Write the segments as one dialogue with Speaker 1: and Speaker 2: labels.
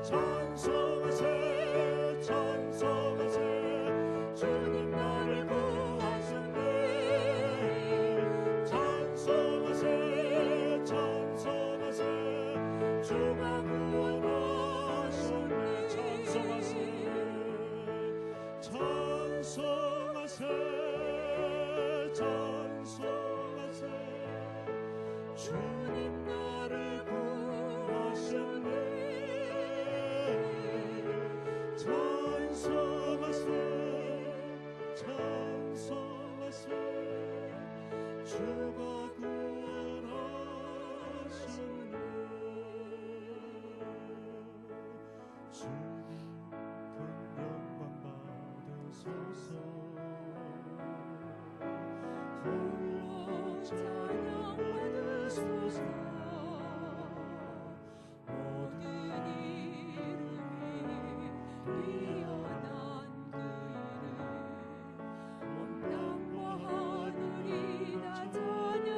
Speaker 1: 찬송하세 찬송하세 주님 나를 구하셨네 찬송하세 찬송하세 주가 구원하셨네 찬송하세 찬송하세 찬송하세 주님 나를 구하셨네 찬송하세 찬송하세 주가 구원하셨네 주님 큰 영광 받으소서 홀로 찬양 받으소서 모든 이름이 뛰어난 그 이름 온 땅과 하늘이 다 찬양해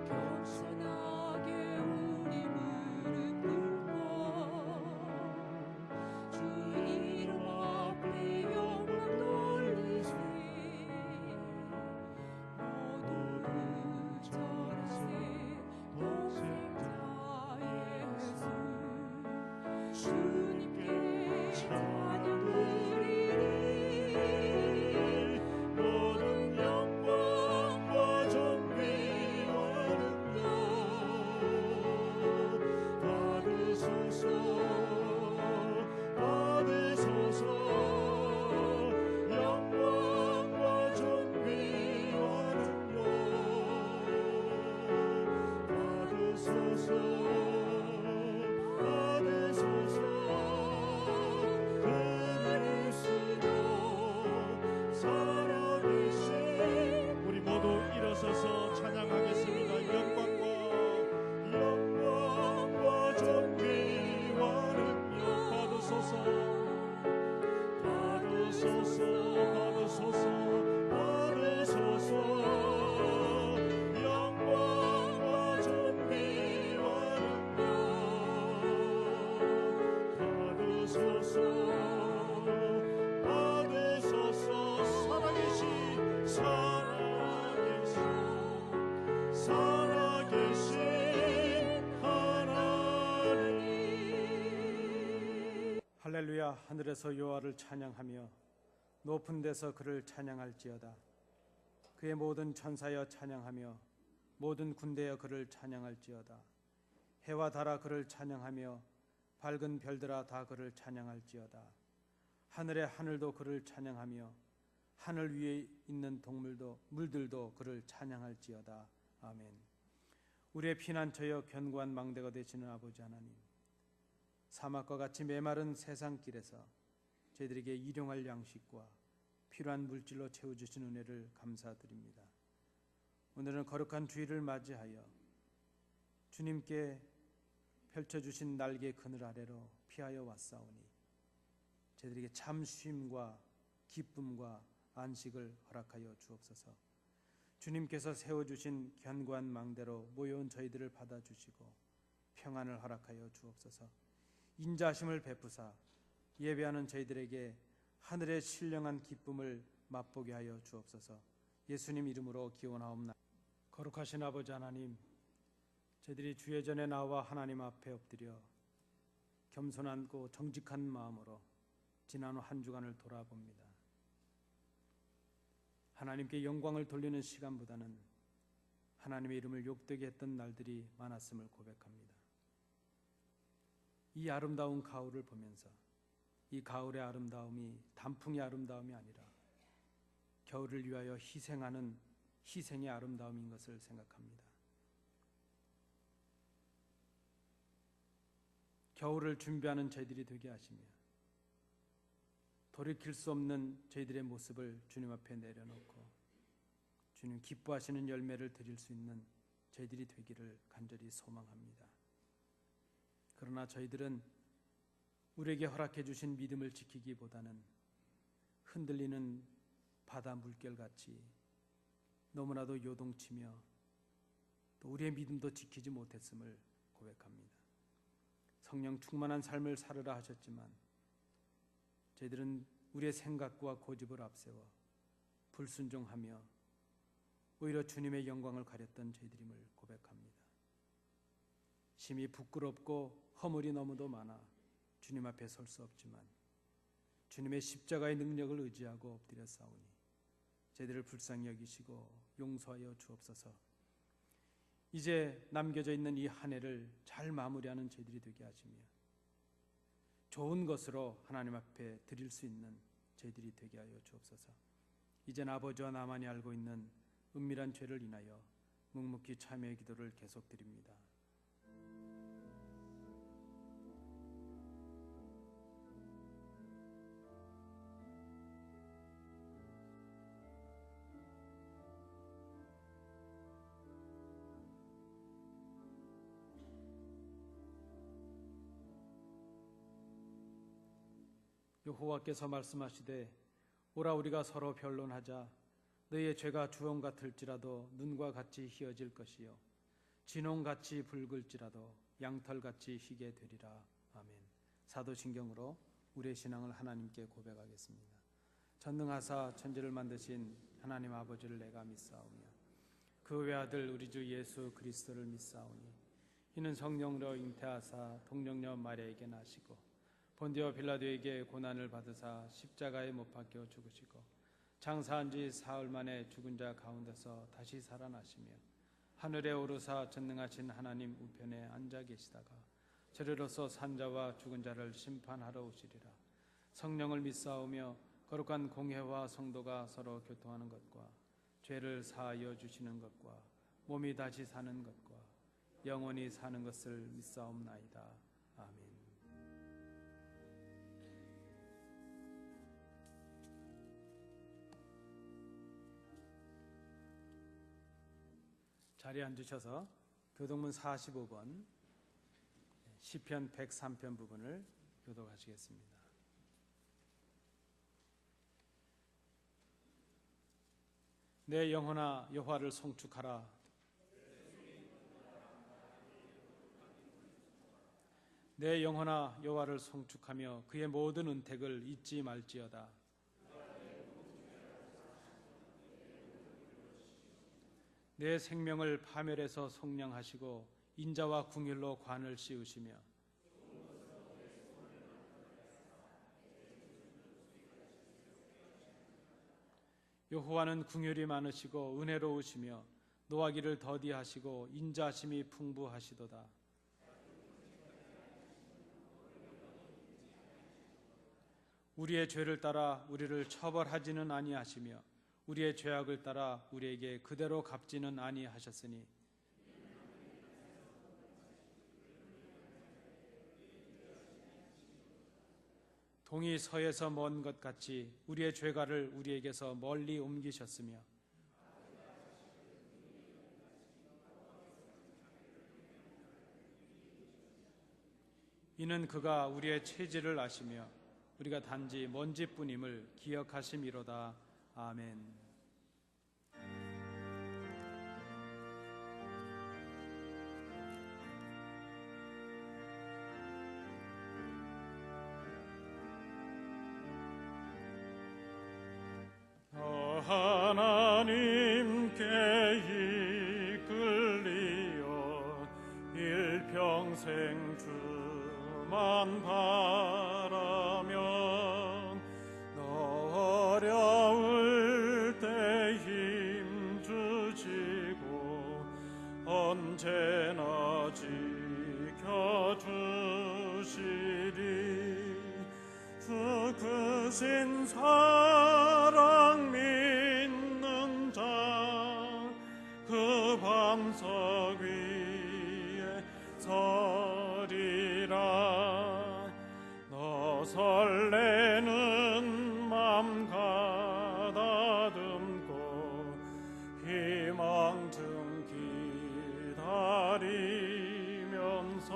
Speaker 1: 겸손하게 우리 무릎 꿇고 주 이름 앞에 영광 돌리세 모두 절하세 동생자 예수 주님께 찬양 드리리 모든 영광과 존귀와 능력 받으소서 받으소서 영광과 존귀와 능력 받으소서 받으소서 그리스도 살아계신 우리 모두 일어서서 찬양하겠습니다. 영광과 존귀와 능력 받으소서 받으소서 받으소서 받으소서 영광과 존귀와 능력 받으소서 받으소서 살아계신 살아계신 하나님
Speaker 2: 할렐루야. 하늘에서 여호와를 찬양하며 높은 데서 그를 찬양할지어다. 그의 모든 천사여 찬양하며 모든 군대여 그를 찬양할지어다. 해와 달아 그를 찬양하며 밝은 별들아 다 그를 찬양할지어다. 하늘의 하늘도 그를 찬양하며 하늘 위에 있는 물들도 그를 찬양할지어다. 아멘. 우리의 피난처여 견고한 망대가 되시는 아버지 하나님, 사막과 같이 메마른 세상 길에서 저희들에게 일용할 양식과 필요한 물질로 채워주신 은혜를 감사드립니다. 오늘은 거룩한 주일을 맞이하여 주님께 펼쳐주신 날개 그늘 아래로 피하여 왔사오니 저희들에게 참 쉼과 기쁨과 안식을 허락하여 주옵소서. 주님께서 세워주신 견고한 망대로 모여온 저희들을 받아주시고 평안을 허락하여 주옵소서. 인자하심을 베푸사 예배하는 저희들에게 하늘의 신령한 기쁨을 맛보게 하여 주옵소서. 예수님 이름으로 기원하옵나이다. 거룩하신 아버지 하나님, 저희들이 주의 전에 나와 하나님 앞에 엎드려 겸손하고 정직한 마음으로 지난 후 한 주간을 돌아봅니다. 하나님께 영광을 돌리는 시간보다는 하나님의 이름을 욕되게 했던 날들이 많았음을 고백합니다. 이 아름다운 가을을 보면서 이 가을의 아름다움이 단풍의 아름다움이 아니라 겨울을 위하여 희생하는 희생의 아름다움인 것을 생각합니다. 겨울을 준비하는 저희들이 되게 하시며 돌이킬 수 없는 저희들의 모습을 주님 앞에 내려놓고 주님 기뻐하시는 열매를 드릴 수 있는 저희들이 되기를 간절히 소망합니다. 그러나 저희들은 우리에게 허락해 주신 믿음을 지키기보다는 흔들리는 바다 물결같이 너무나도 요동치며 또 우리의 믿음도 지키지 못했음을 고백합니다. 성령 충만한 삶을 살으라 하셨지만 저희들은 우리의 생각과 고집을 앞세워 불순종하며 오히려 주님의 영광을 가렸던 저희들임을 고백합니다. 심히 부끄럽고 허물이 너무도 많아 주님 앞에 설 수 없지만 주님의 십자가의 능력을 의지하고 엎드려 싸우니 저희들을 불쌍히 여기시고 용서하여 주옵소서. 이제 남겨져 있는 이 한 해를 잘 마무리하는 저희들이 되게 하시며 좋은 것으로 하나님 앞에 드릴 수 있는 저희들이 되게 하여 주옵소서. 이젠 아버지와 나만이 알고 있는 은밀한 죄를 인하여 묵묵히 참회의 기도를 계속 드립니다. 여호와께서 말씀하시되 오라 우리가 서로 변론하자. 너희의 죄가 주홍 같을지라도 눈과 같이 희어질 것이요 진홍같이 붉을지라도 양털같이 희게 되리라. 아멘. 사도신경으로 우리의 신앙을 하나님께 고백하겠습니다. 전능하사 천지를 만드신 하나님 아버지를 내가 믿사오며 그 외아들 우리 주 예수 그리스도를 믿사오니 이는 성령으로 잉태하사 동정녀 마리아에게 나시고 본디오 빌라도에게 고난을 받으사 십자가에 못 박혀 죽으시고 장사한 지 사흘 만에 죽은 자 가운데서 다시 살아나시며 하늘에 오르사 전능하신 하나님 우편에 앉아 계시다가 저리로서 산자와 죽은 자를 심판하러 오시리라. 성령을 믿사오며 거룩한 공회와 성도가 서로 교통하는 것과 죄를 사하여 주시는 것과 몸이 다시 사는 것과 영원히 사는 것을 믿사옵나이다. 아멘. 자리에 앉으셔서 교동문 45번 시편 103편 부분을 교독하시겠습니다. 내 영혼아 여호와를 송축하라. 내 영혼아 여호와를 송축하며 그의 모든 은택을 잊지 말지어다. 내 생명을 파멸해서 속량하시고 인자와 궁율로 관을 씌우시며 여호와는 궁율이 많으시고 은혜로우시며 노하기를 더디하시고 인자심이 풍부하시도다. 우리의 죄를 따라 우리를 처벌하지는 아니하시며 우리의 죄악을 따라 우리에게 그대로 갚지는 아니하셨으니 동이 서에서 먼 것 같이 우리의 죄가를 우리에게서 멀리 옮기셨으며 이는 그가 우리의 체질을 아시며 우리가 단지 먼지뿐임을 기억하심이로다. 아멘.
Speaker 1: 하나님께 이끌리어 일평생 주만 바라면 너 어려울 때 힘주시고 언제나 지켜주시리. 주 크신 사랑 믿는 자 그 반석 위에 서리라. 너 설레는 맘 가다듬고 희망 등 기다리면서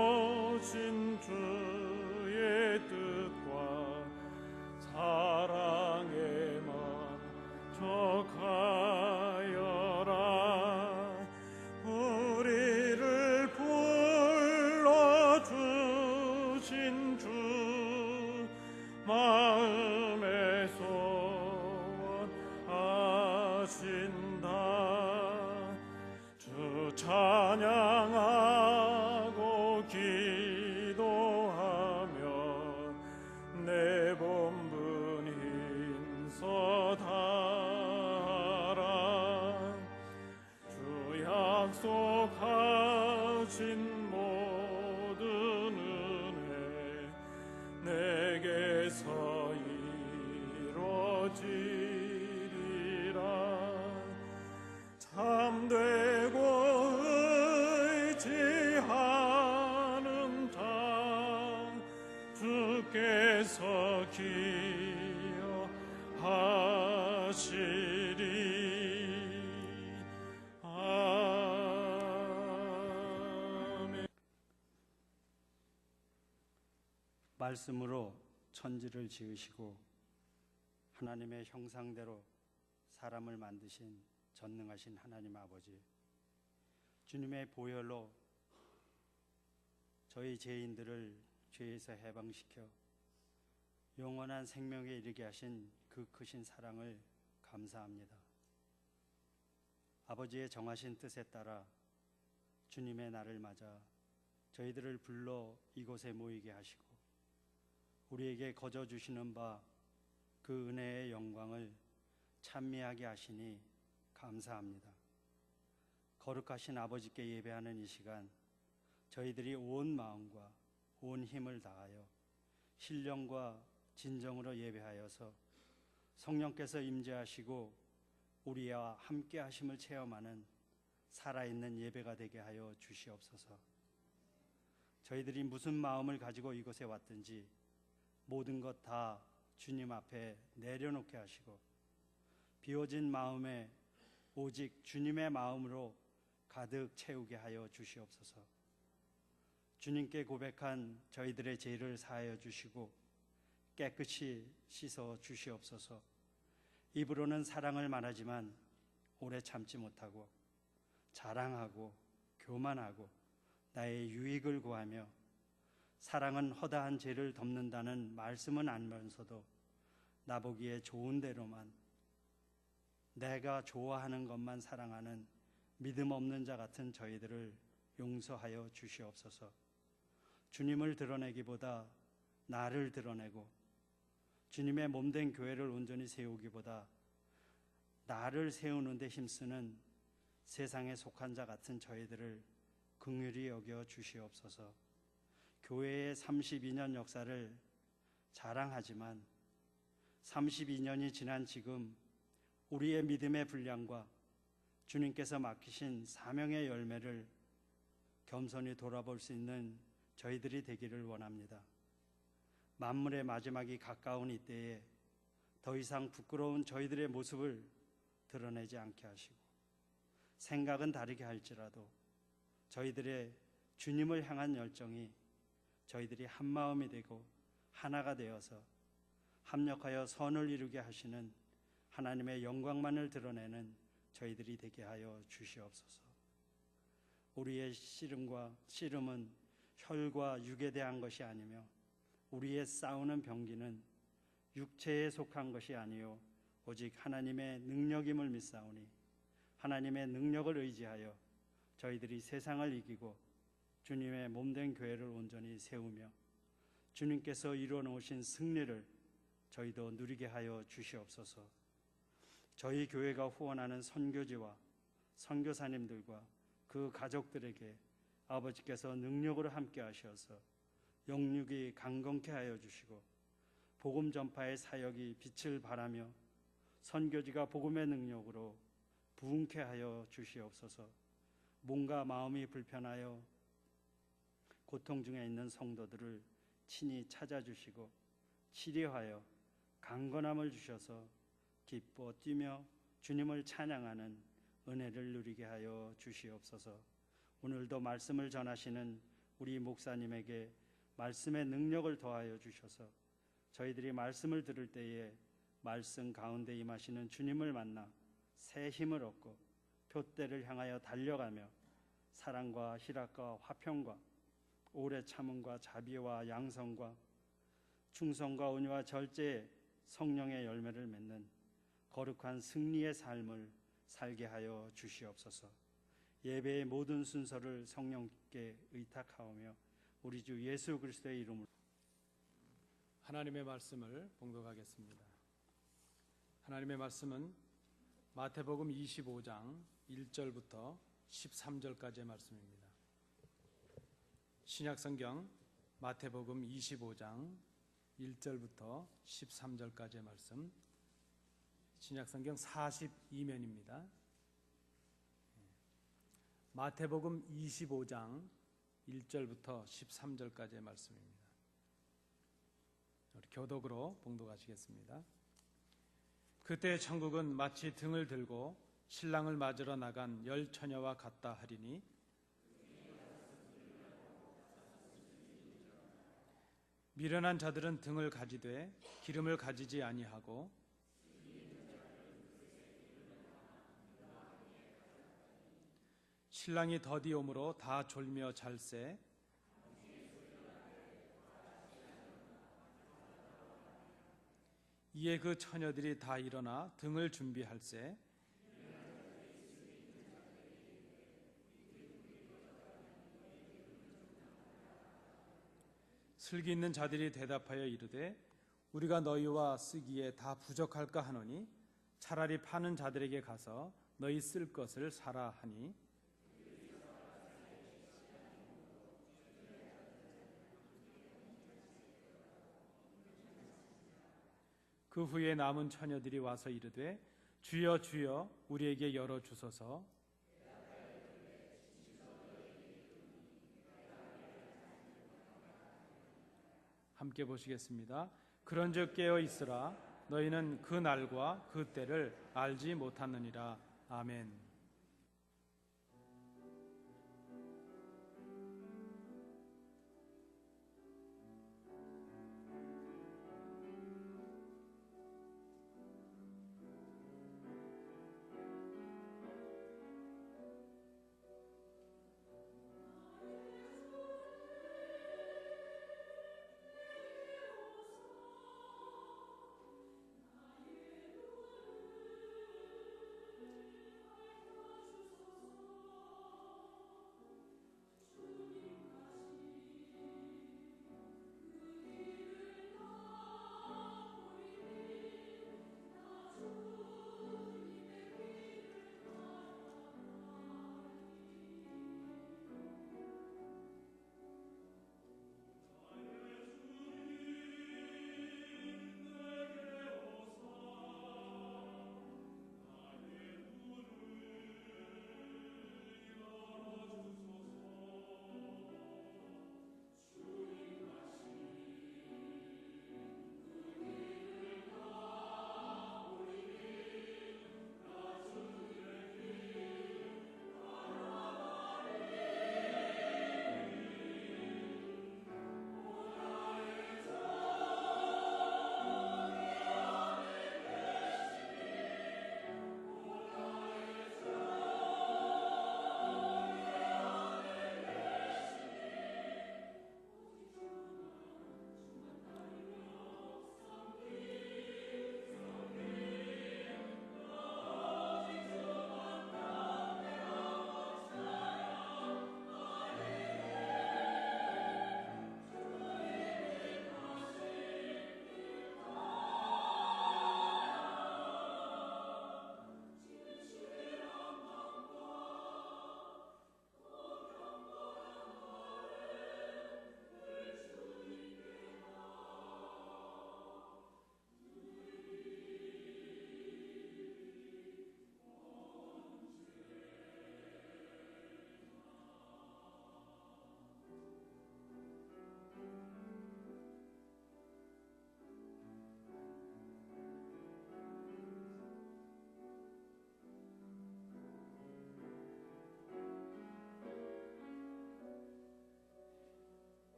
Speaker 1: 은혜로우신 주의 뜻과 사랑에만 족하여라. 찬양하고 기도하며 내 본분 힘써 다하라. 주 약속하신 모든 은혜 내게서 이루어지리라. 참되고 의지하는 자 주께서 기여하시리. 아멘.
Speaker 3: 말씀으로 천지를 지으시고 하나님의 형상대로 사람을 만드신 전능하신 하나님 아버지, 주님의 보혈로 저희 죄인들을 죄에서 해방시켜 영원한 생명에 이르게 하신 그 크신 사랑을 감사합니다. 아버지의 정하신 뜻에 따라 주님의 날을 맞아 저희들을 불러 이곳에 모이게 하시고 우리에게 거저 주시는 바 그 은혜의 영광을 찬미하게 하시니 감사합니다. 거룩하신 아버지께 예배하는 이 시간, 저희들이 온 마음과 온 힘을 다하여 신령과 진정으로 예배하여서 성령께서 임재하시고 우리와 함께 하심을 체험하는 살아있는 예배가 되게 하여 주시옵소서. 저희들이 무슨 마음을 가지고 이곳에 왔든지 모든 것 다 주님 앞에 내려놓게 하시고 비워진 마음에 오직 주님의 마음으로 가득 채우게 하여 주시옵소서. 주님께 고백한 저희들의 죄를 사하여 주시고 깨끗이 씻어 주시옵소서. 입으로는 사랑을 말하지만 오래 참지 못하고 자랑하고 교만하고 나의 유익을 구하며 사랑은 허다한 죄를 덮는다는 말씀은 알면서도 나보기에 좋은 대로만 내가 좋아하는 것만 사랑하는 믿음 없는 자 같은 저희들을 용서하여 주시옵소서. 주님을 드러내기보다 나를 드러내고 주님의 몸된 교회를 온전히 세우기보다 나를 세우는 데 힘쓰는 세상에 속한 자 같은 저희들을 긍휼히 여겨 주시옵소서. 교회의 32년 역사를 자랑하지만 32년이 지난 지금 우리의 믿음의 분량과 주님께서 맡기신 사명의 열매를 겸손히 돌아볼 수 있는 저희들이 되기를 원합니다. 만물의 마지막이 가까운 이때에 더 이상 부끄러운 저희들의 모습을 드러내지 않게 하시고 생각은 다르게 할지라도 저희들의 주님을 향한 열정이 저희들이 한마음이 되고 하나가 되어서 합력하여 선을 이루게 하시는 하나님의 영광만을 드러내는 저희들이 되게 하여 주시옵소서. 우리의 씨름은 혈과 육에 대한 것이 아니며 우리의 싸우는 병기는 육체에 속한 것이 아니요 오직 하나님의 능력임을 믿사오니 하나님의 능력을 의지하여 저희들이 세상을 이기고 주님의 몸된 교회를 온전히 세우며 주님께서 이루어 놓으신 승리를 저희도 누리게 하여 주시옵소서. 저희 교회가 후원하는 선교지와 선교사님들과 그 가족들에게 아버지께서 능력으로 함께 하셔서 영육이 강건케 하여 주시고 복음 전파의 사역이 빛을 발하며 선교지가 복음의 능력으로 부흥케 하여 주시옵소서. 몸과 마음이 불편하여 고통 중에 있는 성도들을 친히 찾아주시고 치료하여 강건함을 주셔서 기뻐 뛰며 주님을 찬양하는 은혜를 누리게 하여 주시옵소서. 오늘도 말씀을 전하시는 우리 목사님에게 말씀의 능력을 더하여 주셔서 저희들이 말씀을 들을 때에 말씀 가운데 임하시는 주님을 만나 새 힘을 얻고 표대를 향하여 달려가며 사랑과 희락과 화평과 오래 참음과 자비와 양성과 충성과 온유와 절제의 성령의 열매를 맺는 거룩한 승리의 삶을 살게 하여 주시옵소서. 예배의 모든 순서를 성령께 의탁하오며 우리 주 예수 그리스도의 이름으로
Speaker 2: 하나님의 말씀을 봉독하겠습니다. 하나님의 말씀은 마태복음 25장 1절부터 13절까지의 말씀입니다. 신약성경 마태복음 25장 1절부터 13절까지의 말씀, 신약성경 42면입니다. 마태복음 25장 1절부터 13절까지의 말씀입니다. 우리 교독으로 봉독하시겠습니다. 그때 천국은 마치 등을 들고 신랑을 맞으러 나간 10 처녀와 같다 하리니 미련한 자들은 등을 가지되 기름을 가지지 아니하고 신랑이 더디 오므로 다 졸며 잘세 이에 그 처녀들이 다 일어나 등을 준비할세 슬기 있는 자들이 대답하여 이르되 우리가 너희와 쓰기에 다 부족할까 하노니 차라리 파는 자들에게 가서 너희 쓸 것을 사라 하니 그 후에 남은 처녀들이 와서 이르되 주여 주여 우리에게 열어 주소서. 함께 보시겠습니다. 그런즉 깨어 있으라 너희는 그 날과 그 때를 알지 못하느니라. 아멘.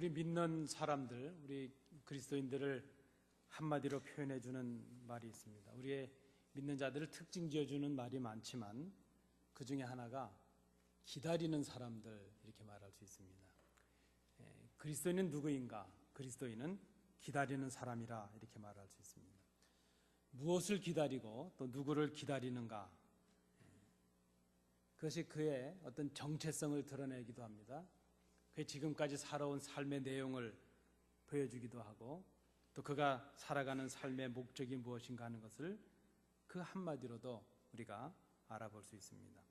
Speaker 2: 우리 믿는 사람들, 우리 그리스도인들을 한마디로 표현해 주는 말이 있습니다. 우리의 믿는 자들을 특징 지어주는 말이 많지만 그 중에 하나가 기다리는 사람들, 이렇게 말할 수 있습니다. 그리스도인은 누구인가? 그리스도인은 기다리는 사람이라 이렇게 말할 수 있습니다. 무엇을 기다리고 또 누구를 기다리는가? 그것이 그의 어떤 정체성을 드러내기도 합니다. 그의 지금까지 살아온 삶의 내용을 보여주기도 하고 또 그가 살아가는 삶의 목적이 무엇인가 하는 것을 그 한마디로도 우리가 알아볼 수 있습니다.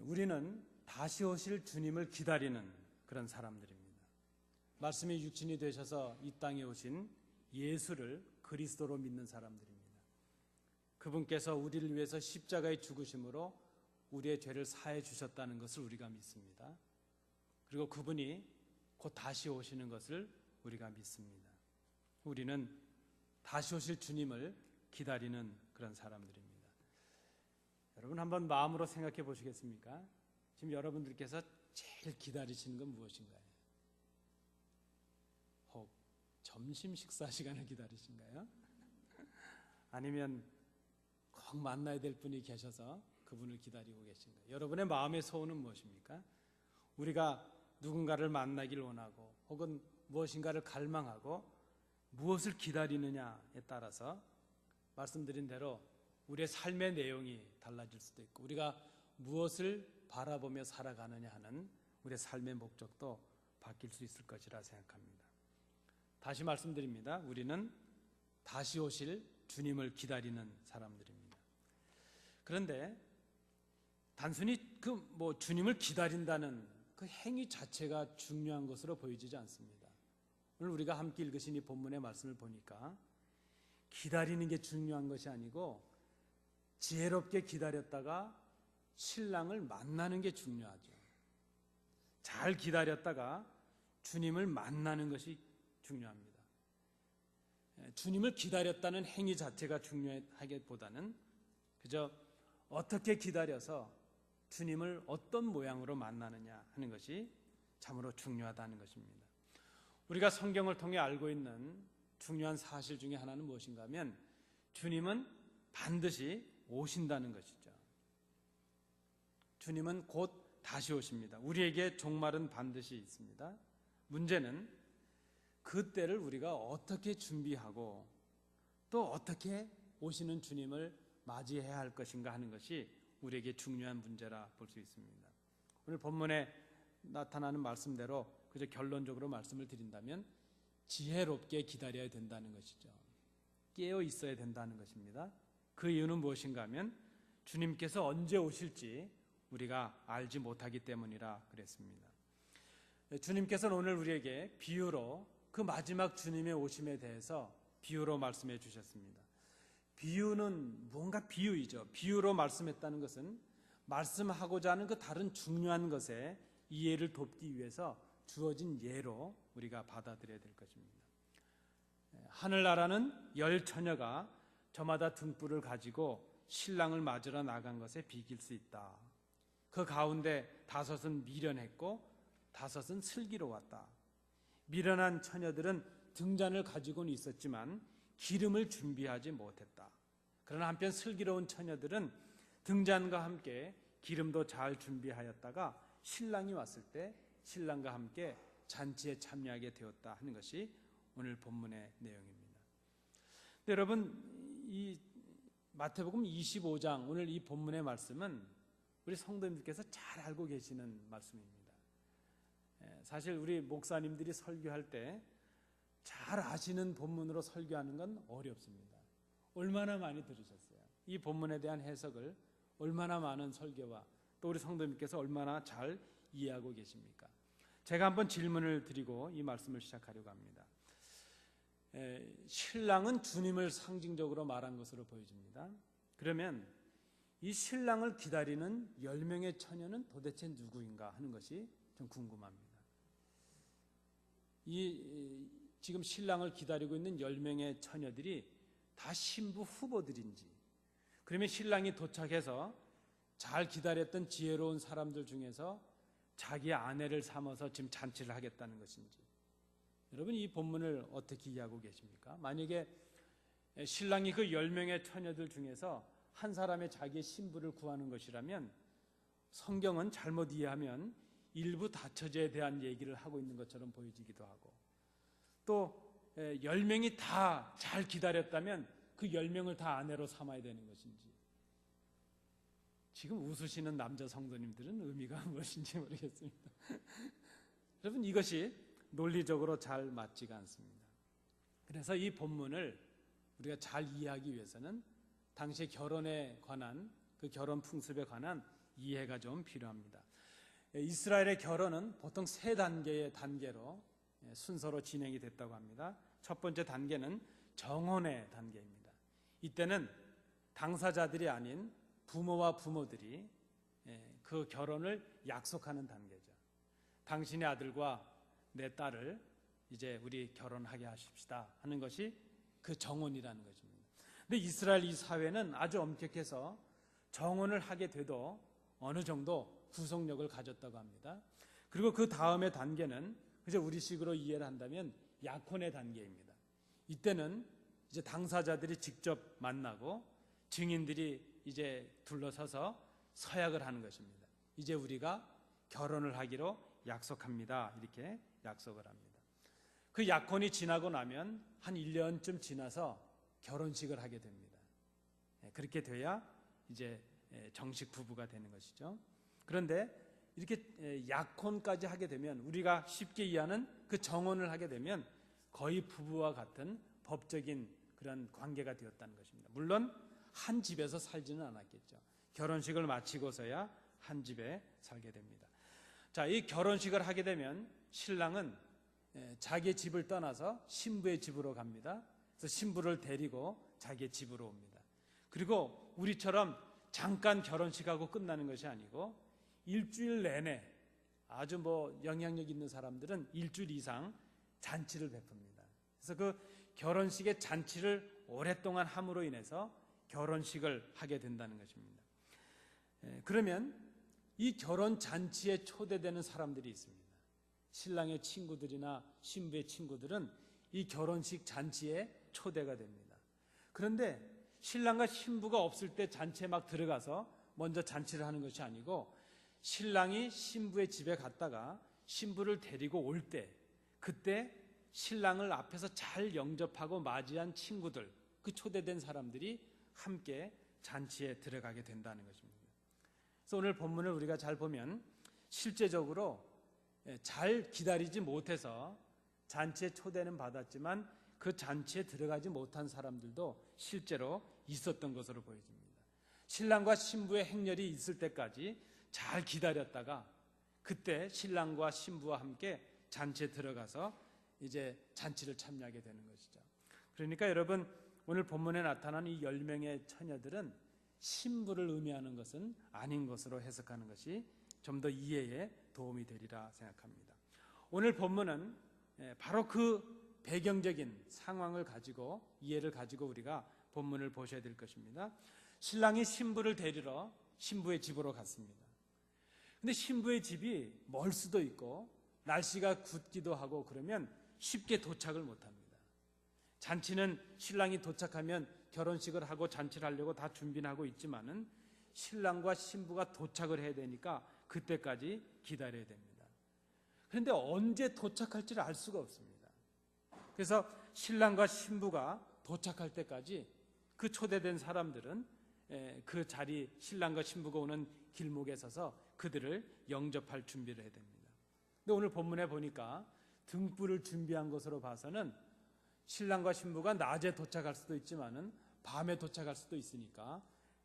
Speaker 2: 우리는 다시 오실 주님을 기다리는 그런 사람들입니다. 말씀이 육신이 되셔서 이 땅에 오신 예수를 그리스도로 믿는 사람들입니다. 그분께서 우리를 위해서 십자가에 죽으심으로 우리의 죄를 사해 주셨다는 것을 우리가 믿습니다. 그리고 그분이 곧 다시 오시는 것을 우리가 믿습니다. 우리는 다시 오실 주님을 기다리는 그런 사람들입니다. 여러분 한번 마음으로 생각해 보시겠습니까? 지금 여러분들께서 제일 기다리시는 건 무엇인가요? 혹 점심 식사 시간을 기다리신가요? 아니면 꼭 만나야 될 분이 계셔서 그분을 기다리고 계신가요? 여러분의 마음의 소원은 무엇입니까? 우리가 누군가를 만나길 원하고 혹은 무엇인가를 갈망하고 무엇을 기다리느냐에 따라서 말씀드린 대로 우리의 삶의 내용이 달라질 수도 있고 우리가 무엇을 바라보며 살아가느냐 하는 우리의 삶의 목적도 바뀔 수 있을 것이라 생각합니다. 다시 말씀드립니다. 우리는 다시 오실 주님을 기다리는 사람들입니다. 그런데 단순히 주님을 기다린다는 그 행위 자체가 중요한 것으로 보여지지 않습니다. 오늘 우리가 함께 읽으신 이 본문의 말씀을 보니까 기다리는 게 중요한 것이 아니고 지혜롭게 기다렸다가 신랑을 만나는 게 중요하죠. 잘 기다렸다가 주님을 만나는 것이 중요합니다. 주님을 기다렸다는 행위 자체가 중요하기보다는 그저 어떻게 기다려서 주님을 어떤 모양으로 만나느냐 하는 것이 참으로 중요하다는 것입니다. 우리가 성경을 통해 알고 있는 중요한 사실 중에 하나는 무엇인가 하면 주님은 반드시 오신다는 것이죠. 주님은 곧 다시 오십니다. 우리에게 종말은 반드시 있습니다. 문제는 그 때를 우리가 어떻게 준비하고 또 어떻게 오시는 주님을 맞이해야 할 것인가 하는 것이 우리에게 중요한 문제라 볼 수 있습니다. 오늘 본문에 나타나는 말씀대로 그저 결론적으로 말씀을 드린다면 지혜롭게 기다려야 된다는 것이죠. 깨어 있어야 된다는 것입니다. 그 이유는 무엇인가 하면 주님께서 언제 오실지 우리가 알지 못하기 때문이라 그랬습니다. 주님께서는 오늘 우리에게 비유로 그 마지막 주님의 오심에 대해서 비유로 말씀해 주셨습니다. 비유는 뭔가 비유이죠. 비유로 말씀했다는 것은 말씀하고자 하는 그 다른 중요한 것에 이해를 돕기 위해서 주어진 예로 우리가 받아들여야 될 것입니다. 하늘나라는 10처녀가 저마다 등불을 가지고 신랑을 맞으러 나간 것에 비길 수 있다. 그 가운데 5은 미련했고 5은 슬기로웠다. 미련한 처녀들은 등잔을 가지고는 있었지만 기름을 준비하지 못했다. 그러나 한편 슬기로운 처녀들은 등잔과 함께 기름도 잘 준비하였다가 신랑이 왔을 때 신랑과 함께 잔치에 참여하게 되었다 하는 것이 오늘 본문의 내용입니다. 근데 여러분, 이 마태복음 25장 오늘 이 본문의 말씀은 우리 성도님들께서 잘 알고 계시는 말씀입니다. 사실 우리 목사님들이 설교할 때 잘 아시는 본문으로 설교하는 건 어렵습니다. 얼마나 많이 들으셨어요? 이 본문에 대한 해석을 얼마나 많은 설교와 또 우리 성도님께서 얼마나 잘 이해하고 계십니까? 제가 한번 질문을 드리고 이 말씀을 시작하려고 합니다. 신랑은 주님을 상징적으로 말한 것으로 보여집니다. 그러면 이 신랑을 기다리는 10명의 처녀는 도대체 누구인가 하는 것이 좀 궁금합니다. 지금 신랑을 기다리고 있는 10명의 처녀들이 다 신부 후보들인지, 그러면 신랑이 도착해서 잘 기다렸던 지혜로운 사람들 중에서 자기 아내를 삼아서 지금 잔치를 하겠다는 것인지, 여러분 이 본문을 어떻게 이해하고 계십니까? 만약에 신랑이 그 10명의 처녀들 중에서 한 사람의 자기의 신부를 구하는 것이라면 성경은 잘못 이해하면 일부 다처제에 대한 얘기를 하고 있는 것처럼 보여지기도 하고, 또 10명이 다 잘 기다렸다면 그 10명을 다 아내로 삼아야 되는 것인지, 지금 웃으시는 남자 성도님들은 의미가 무엇인지 모르겠습니다. 여러분 이것이 논리적으로 잘 맞지가 않습니다. 그래서 이 본문을 우리가 잘 이해하기 위해서는 당시 결혼에 관한, 그 결혼 풍습에 관한 이해가 좀 필요합니다. 이스라엘의 결혼은 보통 3단계의 단계로 순서로 진행이 됐다고 합니다. 첫 번째 단계는 정혼의 단계입니다. 이때는 당사자들이 아닌 부모와 부모들이 그 결혼을 약속하는 단계죠. 당신의 아들과 내 딸을 이제 우리 결혼하게 하십시다 하는 것이 그 정혼이라는 것입니다. 근데 이스라엘 이 사회는 아주 엄격해서 정혼을 하게 돼도 어느 정도 구속력을 가졌다고 합니다. 그리고 그 다음의 단계는 이제 우리식으로 이해를 한다면 약혼의 단계입니다. 이때는 이제 당사자들이 직접 만나고 증인들이 이제 둘러서서 서약을 하는 것입니다. 이제 우리가 결혼을 하기로 약속합니다. 이렇게 약속을 합니다. 그 약혼이 지나고 나면 한 1년쯤 지나서 결혼식을 하게 됩니다. 그렇게 돼야 이제 정식 부부가 되는 것이죠. 그런데 이렇게 약혼까지 하게 되면, 우리가 쉽게 이해하는 그 정혼을 하게 되면 거의 부부와 같은 법적인 그런 관계가 되었다는 것입니다. 물론 한 집에서 살지는 않았겠죠. 결혼식을 마치고서야 한 집에 살게 됩니다. 자, 이 결혼식을 하게 되면 신랑은 자기의 집을 떠나서 신부의 집으로 갑니다. 그래서 신부를 데리고 자기의 집으로 옵니다. 그리고 우리처럼 잠깐 결혼식하고 끝나는 것이 아니고 일주일 내내, 아주 영향력 있는 사람들은 일주일 이상 잔치를 베풉니다. 그래서 그 결혼식의 잔치를 오랫동안 함으로 인해서 결혼식을 하게 된다는 것입니다. 그러면 이 결혼 잔치에 초대되는 사람들이 있습니다. 신랑의 친구들이나 신부의 친구들은 이 결혼식 잔치에 초대가 됩니다. 그런데 신랑과 신부가 없을 때 잔치에 막 들어가서 먼저 잔치를 하는 것이 아니고, 신랑이 신부의 집에 갔다가 신부를 데리고 올 때, 그때 신랑을 앞에서 잘 영접하고 맞이한 친구들, 그 초대된 사람들이 함께 잔치에 들어가게 된다는 것입니다. 그래서 오늘 본문을 우리가 잘 보면 실제적으로 잘 기다리지 못해서 잔치에 초대는 받았지만 그 잔치에 들어가지 못한 사람들도 실제로 있었던 것으로 보여집니다. 신랑과 신부의 행렬이 있을 때까지 잘 기다렸다가 그때 신랑과 신부와 함께 잔치에 들어가서 이제 잔치를 참여하게 되는 것이죠. 그러니까 여러분, 오늘 본문에 나타난 이 10명의 처녀들은 신부를 의미하는 것은 아닌 것으로 해석하는 것이 좀 더 이해에 도움이 되리라 생각합니다. 오늘 본문은 바로 그 배경적인 상황을 가지고, 이해를 가지고 우리가 본문을 보셔야 될 것입니다. 신랑이 신부를 데리러 신부의 집으로 갔습니다. 근데 신부의 집이 멀 수도 있고 날씨가 굳기도 하고 그러면 쉽게 도착을 못합니다. 잔치는 신랑이 도착하면 결혼식을 하고 잔치를 하려고 다 준비는 하고 있지만은 신랑과 신부가 도착을 해야 되니까 그때까지 기다려야 됩니다. 그런데 언제 도착할지를 알 수가 없습니다. 그래서 신랑과 신부가 도착할 때까지 그 초대된 사람들은 그 자리, 신랑과 신부가 오는 길목에 서서 그들을 영접할 준비를 해야 됩니다. 근데 오늘 본문에 보니까 등불을 준비한 것으로 봐서는 신랑과 신부가 낮에 도착할 수도 있지만은 밤에 도착할 수도 있으니까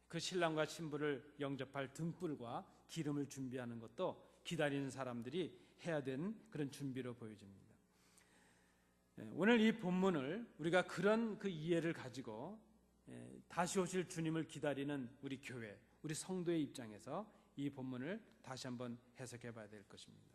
Speaker 2: 그 신랑과 신부를 영접할 등불과 기름을 준비하는 것도 기다리는 사람들이 해야 되는 그런 준비로 보여집니다. 오늘 이 본문을 우리가 그런 그 이해를 가지고 다시 오실 주님을 기다리는 우리 교회, 우리 성도의 입장에서 이 본문을 다시 한번 해석해 봐야 될 것입니다.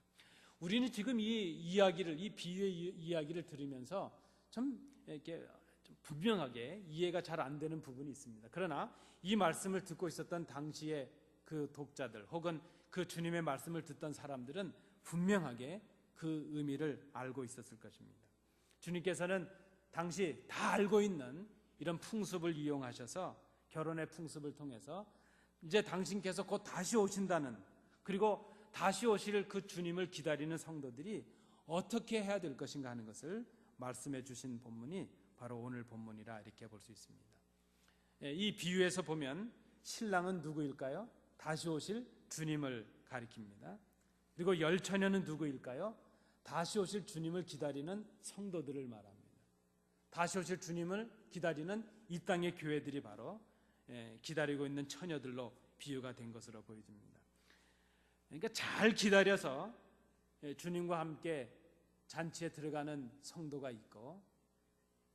Speaker 2: 우리는 지금 이 이야기를, 이 비유의 이야기를 들으면서 좀 이렇게 좀 분명하게 이해가 잘 안 되는 부분이 있습니다. 그러나 이 말씀을 듣고 있었던 당시의 그 독자들 혹은 그 주님의 말씀을 듣던 사람들은 분명하게 그 의미를 알고 있었을 것입니다. 주님께서는 당시 다 알고 있는 이런 풍습을 이용하셔서 결혼의 풍습을 통해서 이제 당신께서 곧 다시 오신다는, 그리고 다시 오실 그 주님을 기다리는 성도들이 어떻게 해야 될 것인가 하는 것을 말씀해 주신 본문이 바로 오늘 본문이라 이렇게 볼 수 있습니다. 이 비유에서 보면 신랑은 누구일까요? 다시 오실 주님을 가리킵니다. 그리고 열처녀는 누구일까요? 다시 오실 주님을 기다리는 성도들을 말합니다. 다시 오실 주님을 기다리는 이 땅의 교회들이 바로 기다리고 있는 처녀들로 비유가 된 것으로 보여집니다. 그러니까 잘 기다려서 주님과 함께 잔치에 들어가는 성도가 있고,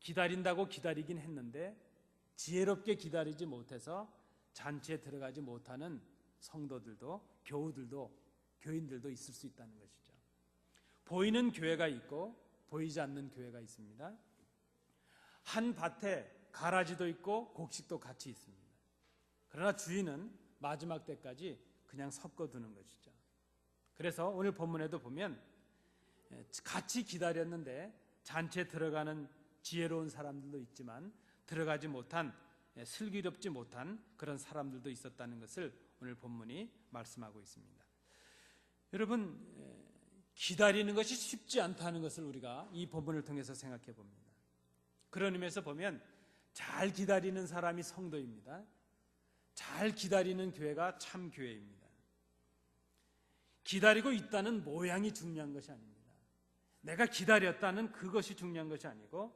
Speaker 2: 기다린다고 기다리긴 했는데 지혜롭게 기다리지 못해서 잔치에 들어가지 못하는 성도들도, 교인들도 있을 수 있다는 것이죠. 보이는 교회가 있고 보이지 않는 교회가 있습니다. 한 밭에 가라지도 있고 곡식도 같이 있습니다. 그러나 주인은 마지막 때까지 그냥 섞어두는 것이죠. 그래서 오늘 본문에도 보면 같이 기다렸는데 잔치에 들어가는 지혜로운 사람들도 있지만 들어가지 못한, 슬기롭지 못한 그런 사람들도 있었다는 것을 오늘 본문이 말씀하고 있습니다. 여러분, 기다리는 것이 쉽지 않다는 것을 우리가 이 본문을 통해서 생각해 봅니다. 그런 의미에서 보면 잘 기다리는 사람이 성도입니다. 잘 기다리는 교회가 참 교회입니다. 기다리고 있다는 모양이 중요한 것이 아닙니다. 내가 기다렸다는 그것이 중요한 것이 아니고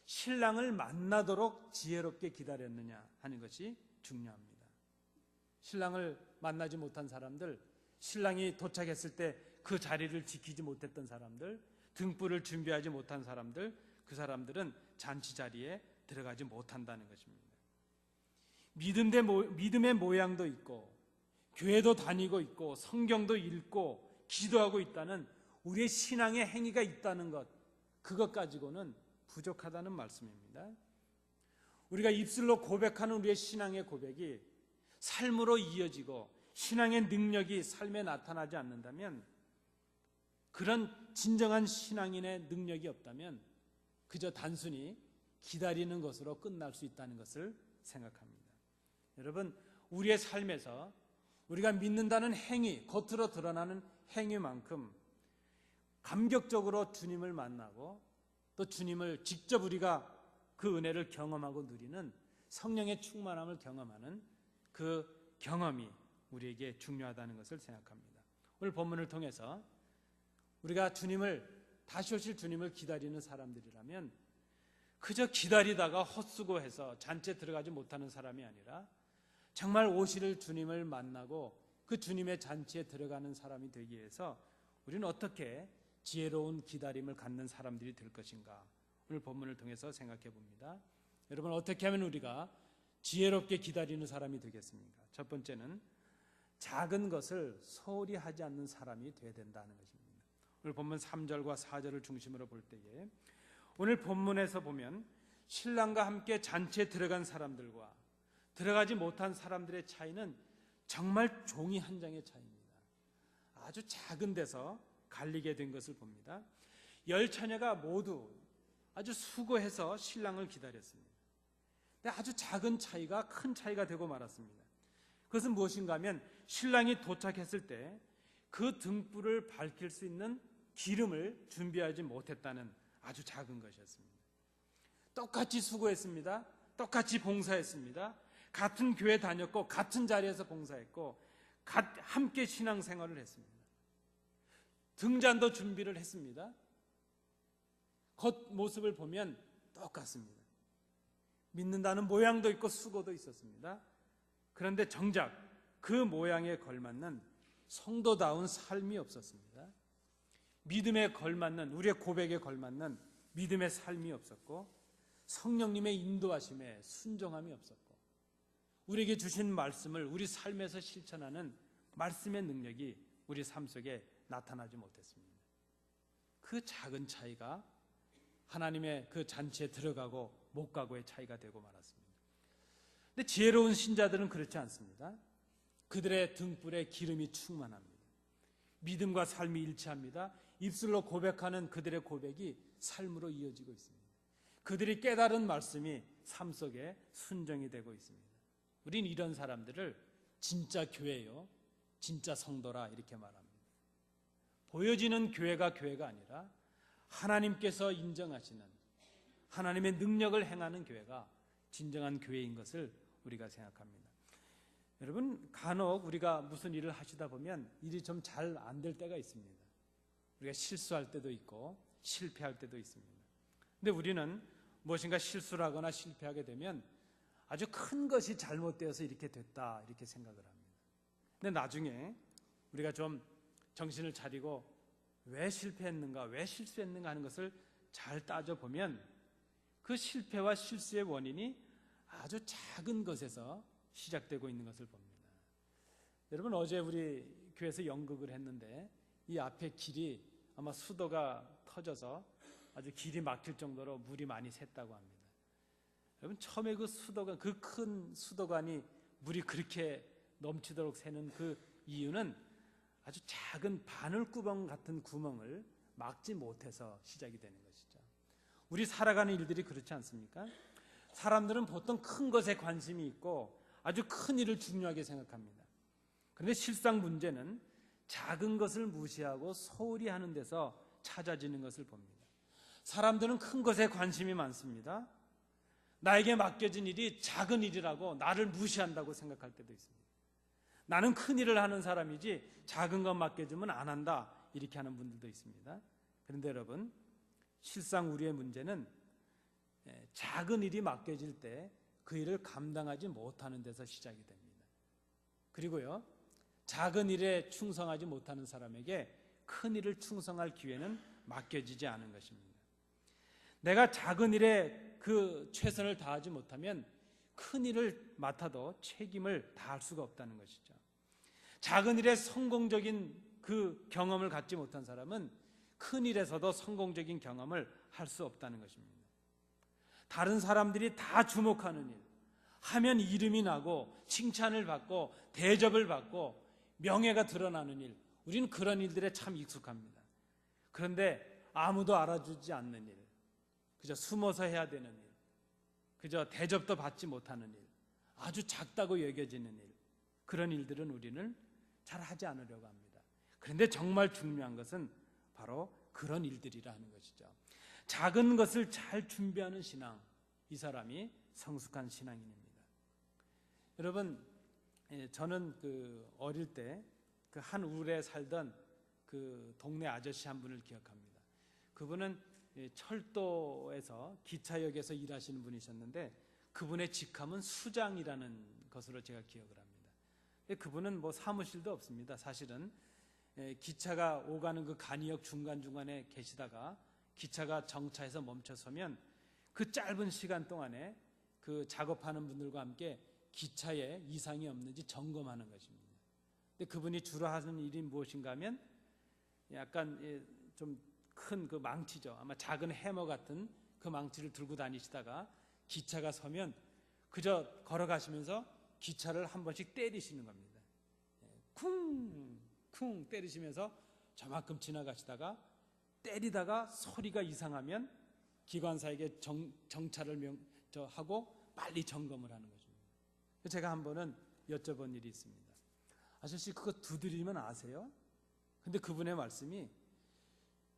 Speaker 2: 신랑을 만나도록 지혜롭게 기다렸느냐 하는 것이 중요합니다. 신랑을 만나지 못한 사람들, 신랑이 도착했을 때 그 자리를 지키지 못했던 사람들, 등불을 준비하지 못한 사람들, 그 사람들은 잔치 자리에 들어가지 못한다는 것입니다. 믿음의 모양도 있고 교회도 다니고 있고 성경도 읽고 기도하고 있다는 우리의 신앙의 행위가 있다는 것, 그것 가지고는 부족하다는 말씀입니다. 우리가 입술로 고백하는 우리의 신앙의 고백이 삶으로 이어지고 신앙의 능력이 삶에 나타나지 않는다면, 그런 진정한 신앙인의 능력이 없다면 그저 단순히 기다리는 것으로 끝날 수 있다는 것을 생각합니다. 여러분, 우리의 삶에서 우리가 믿는다는 행위, 겉으로 드러나는 행위만큼 감격적으로 주님을 만나고 또 주님을 직접 우리가 그 은혜를 경험하고 누리는 성령의 충만함을 경험하는 그 경험이 우리에게 중요하다는 것을 생각합니다. 오늘 본문을 통해서 우리가 다시 오실 주님을 기다리는 사람들이라면 그저 기다리다가 헛수고해서 잔치에 들어가지 못하는 사람이 아니라 정말 오실 주님을 만나고 그 주님의 잔치에 들어가는 사람이 되기 위해서 우리는 어떻게 지혜로운 기다림을 갖는 사람들이 될 것인가, 오늘 본문을 통해서 생각해 봅니다. 여러분, 어떻게 하면 우리가 지혜롭게 기다리는 사람이 되겠습니까? 첫 번째는 작은 것을 소홀히 하지 않는 사람이 되어야 된다는 것입니다. 오늘 본문 3절과 4절을 중심으로 볼 때에 오늘 본문에서 보면 신랑과 함께 잔치에 들어간 사람들과 들어가지 못한 사람들의 차이는 정말 종이 한 장의 차이입니다. 아주 작은 데서 갈리게 된 것을 봅니다. 10처녀가 모두 아주 수고해서 신랑을 기다렸습니다. 근데 아주 작은 차이가 큰 차이가 되고 말았습니다. 그것은 무엇인가 하면 신랑이 도착했을 때 그 등불을 밝힐 수 있는 기름을 준비하지 못했다는 아주 작은 것이었습니다. 똑같이 수고했습니다. 똑같이 봉사했습니다. 같은 교회 다녔고 같은 자리에서 봉사했고 함께 신앙생활을 했습니다. 등잔도 준비를 했습니다. 겉모습을 보면 똑같습니다. 믿는다는 모양도 있고 수고도 있었습니다. 그런데 정작 그 모양에 걸맞는 성도다운 삶이 없었습니다. 믿음에 걸맞는, 우리의 고백에 걸맞는 믿음의 삶이 없었고 성령님의 인도하심에 순종함이 없었고 우리에게 주신 말씀을 우리 삶에서 실천하는 말씀의 능력이 우리 삶 속에 나타나지 못했습니다. 그 작은 차이가 하나님의 그 잔치에 들어가고 못 가고의 차이가 되고 말았습니다. 근데 지혜로운 신자들은 그렇지 않습니다. 그들의 등불에 기름이 충만합니다. 믿음과 삶이 일치합니다. 입술로 고백하는 그들의 고백이 삶으로 이어지고 있습니다. 그들이 깨달은 말씀이 삶 속에 순종이 되고 있습니다. 우린 이런 사람들을 진짜 교회요, 진짜 성도라 이렇게 말합니다. 보여지는 교회가 아니라 하나님께서 인정하시는 하나님의 능력을 행하는 교회가 진정한 교회인 것을 우리가 생각합니다. 여러분, 간혹 우리가 무슨 일을 하시다 보면 일이 좀 잘 안 될 때가 있습니다. 우리가 실수할 때도 있고 실패할 때도 있습니다. 근데 우리는 무엇인가 실수를 하거나 실패하게 되면 아주 큰 것이 잘못되어서 이렇게 됐다 이렇게 생각을 합니다. 근데 나중에 우리가 좀 정신을 차리고 왜 실패했는가, 왜 실수했는가 하는 것을 잘 따져보면 그 실패와 실수의 원인이 아주 작은 것에서 시작되고 있는 것을 봅니다. 여러분, 어제 우리 교회에서 연극을 했는데 이 앞에 길이 아마 수도가 터져서 아주 길이 막힐 정도로 물이 많이 샜다고 합니다. 여러분, 처음에 그 수도관, 그 큰 수도관이 물이 그렇게 넘치도록 새는 그 이유는 아주 작은 바늘구멍 같은 구멍을 막지 못해서 시작이 되는 것이죠. 우리 살아가는 일들이 그렇지 않습니까? 사람들은 보통 큰 것에 관심이 있고 아주 큰 일을 중요하게 생각합니다. 그런데 실상 문제는 작은 것을 무시하고 소홀히 하는 데서 찾아지는 것을 봅니다. 사람들은 큰 것에 관심이 많습니다. 나에게 맡겨진 일이 작은 일이라고 나를 무시한다고 생각할 때도 있습니다. 나는 큰 일을 하는 사람이지 작은 것 맡겨주면 안 한다 이렇게 하는 분들도 있습니다. 그런데 여러분, 실상 우리의 문제는 작은 일이 맡겨질 때 그 일을 감당하지 못하는 데서 시작이 됩니다. 그리고요, 작은 일에 충성하지 못하는 사람에게 큰 일을 충성할 기회는 맡겨지지 않은 것입니다. 내가 작은 일에 그 최선을 다하지 못하면 큰 일을 맡아도 책임을 다할 수가 없다는 것이죠. 작은 일에 성공적인 그 경험을 갖지 못한 사람은 큰 일에서도 성공적인 경험을 할 수 없다는 것입니다. 다른 사람들이 다 주목하는 일, 하면 이름이 나고 칭찬을 받고 대접을 받고 명예가 드러나는 일, 우리는 그런 일들에 참 익숙합니다. 그런데 아무도 알아주지 않는 일, 그저 숨어서 해야 되는 일, 그저 대접도 받지 못하는 일, 아주 작다고 여겨지는 일, 그런 일들은 우리는 잘 하지 않으려고 합니다. 그런데 정말 중요한 것은 바로 그런 일들이라 하는 것이죠. 작은 것을 잘 준비하는 신앙, 이 사람이 성숙한 신앙인입니다. 여러분, 저는 어릴 때 그 한 울에 살던 그 동네 아저씨 한 분을 기억합니다. 그분은 철도에서 기차역에서 일하시는 분이셨는데 그분의 직함은 수장이라는 것으로 제가 기억을 합니다. 그분은 뭐 사무실도 없습니다. 사실은 기차가 오가는 그 간이역 중간중간에 계시다가 기차가 정차해서 멈춰서면 그 짧은 시간 동안에 그 작업하는 분들과 함께 기차에 이상이 없는지 점검하는 것입니다. 근데 그분이 주로 하는 일이 무엇인가 하면 약간 좀 큰 그 망치죠. 아마 작은 해머 같은 그 망치를 들고 다니시다가 기차가 서면 그저 걸어가시면서 기차를 한 번씩 때리시는 겁니다. 쿵쿵 때리시면서 저만큼 지나가시다가 때리다가 소리가 이상하면 기관사에게 정차를 하고 빨리 점검을 하는 것입니다. 제가 한 번은 여쭤본 일이 있습니다. 아저씨, 그거 두드리면 아세요? 근데 그분의 말씀이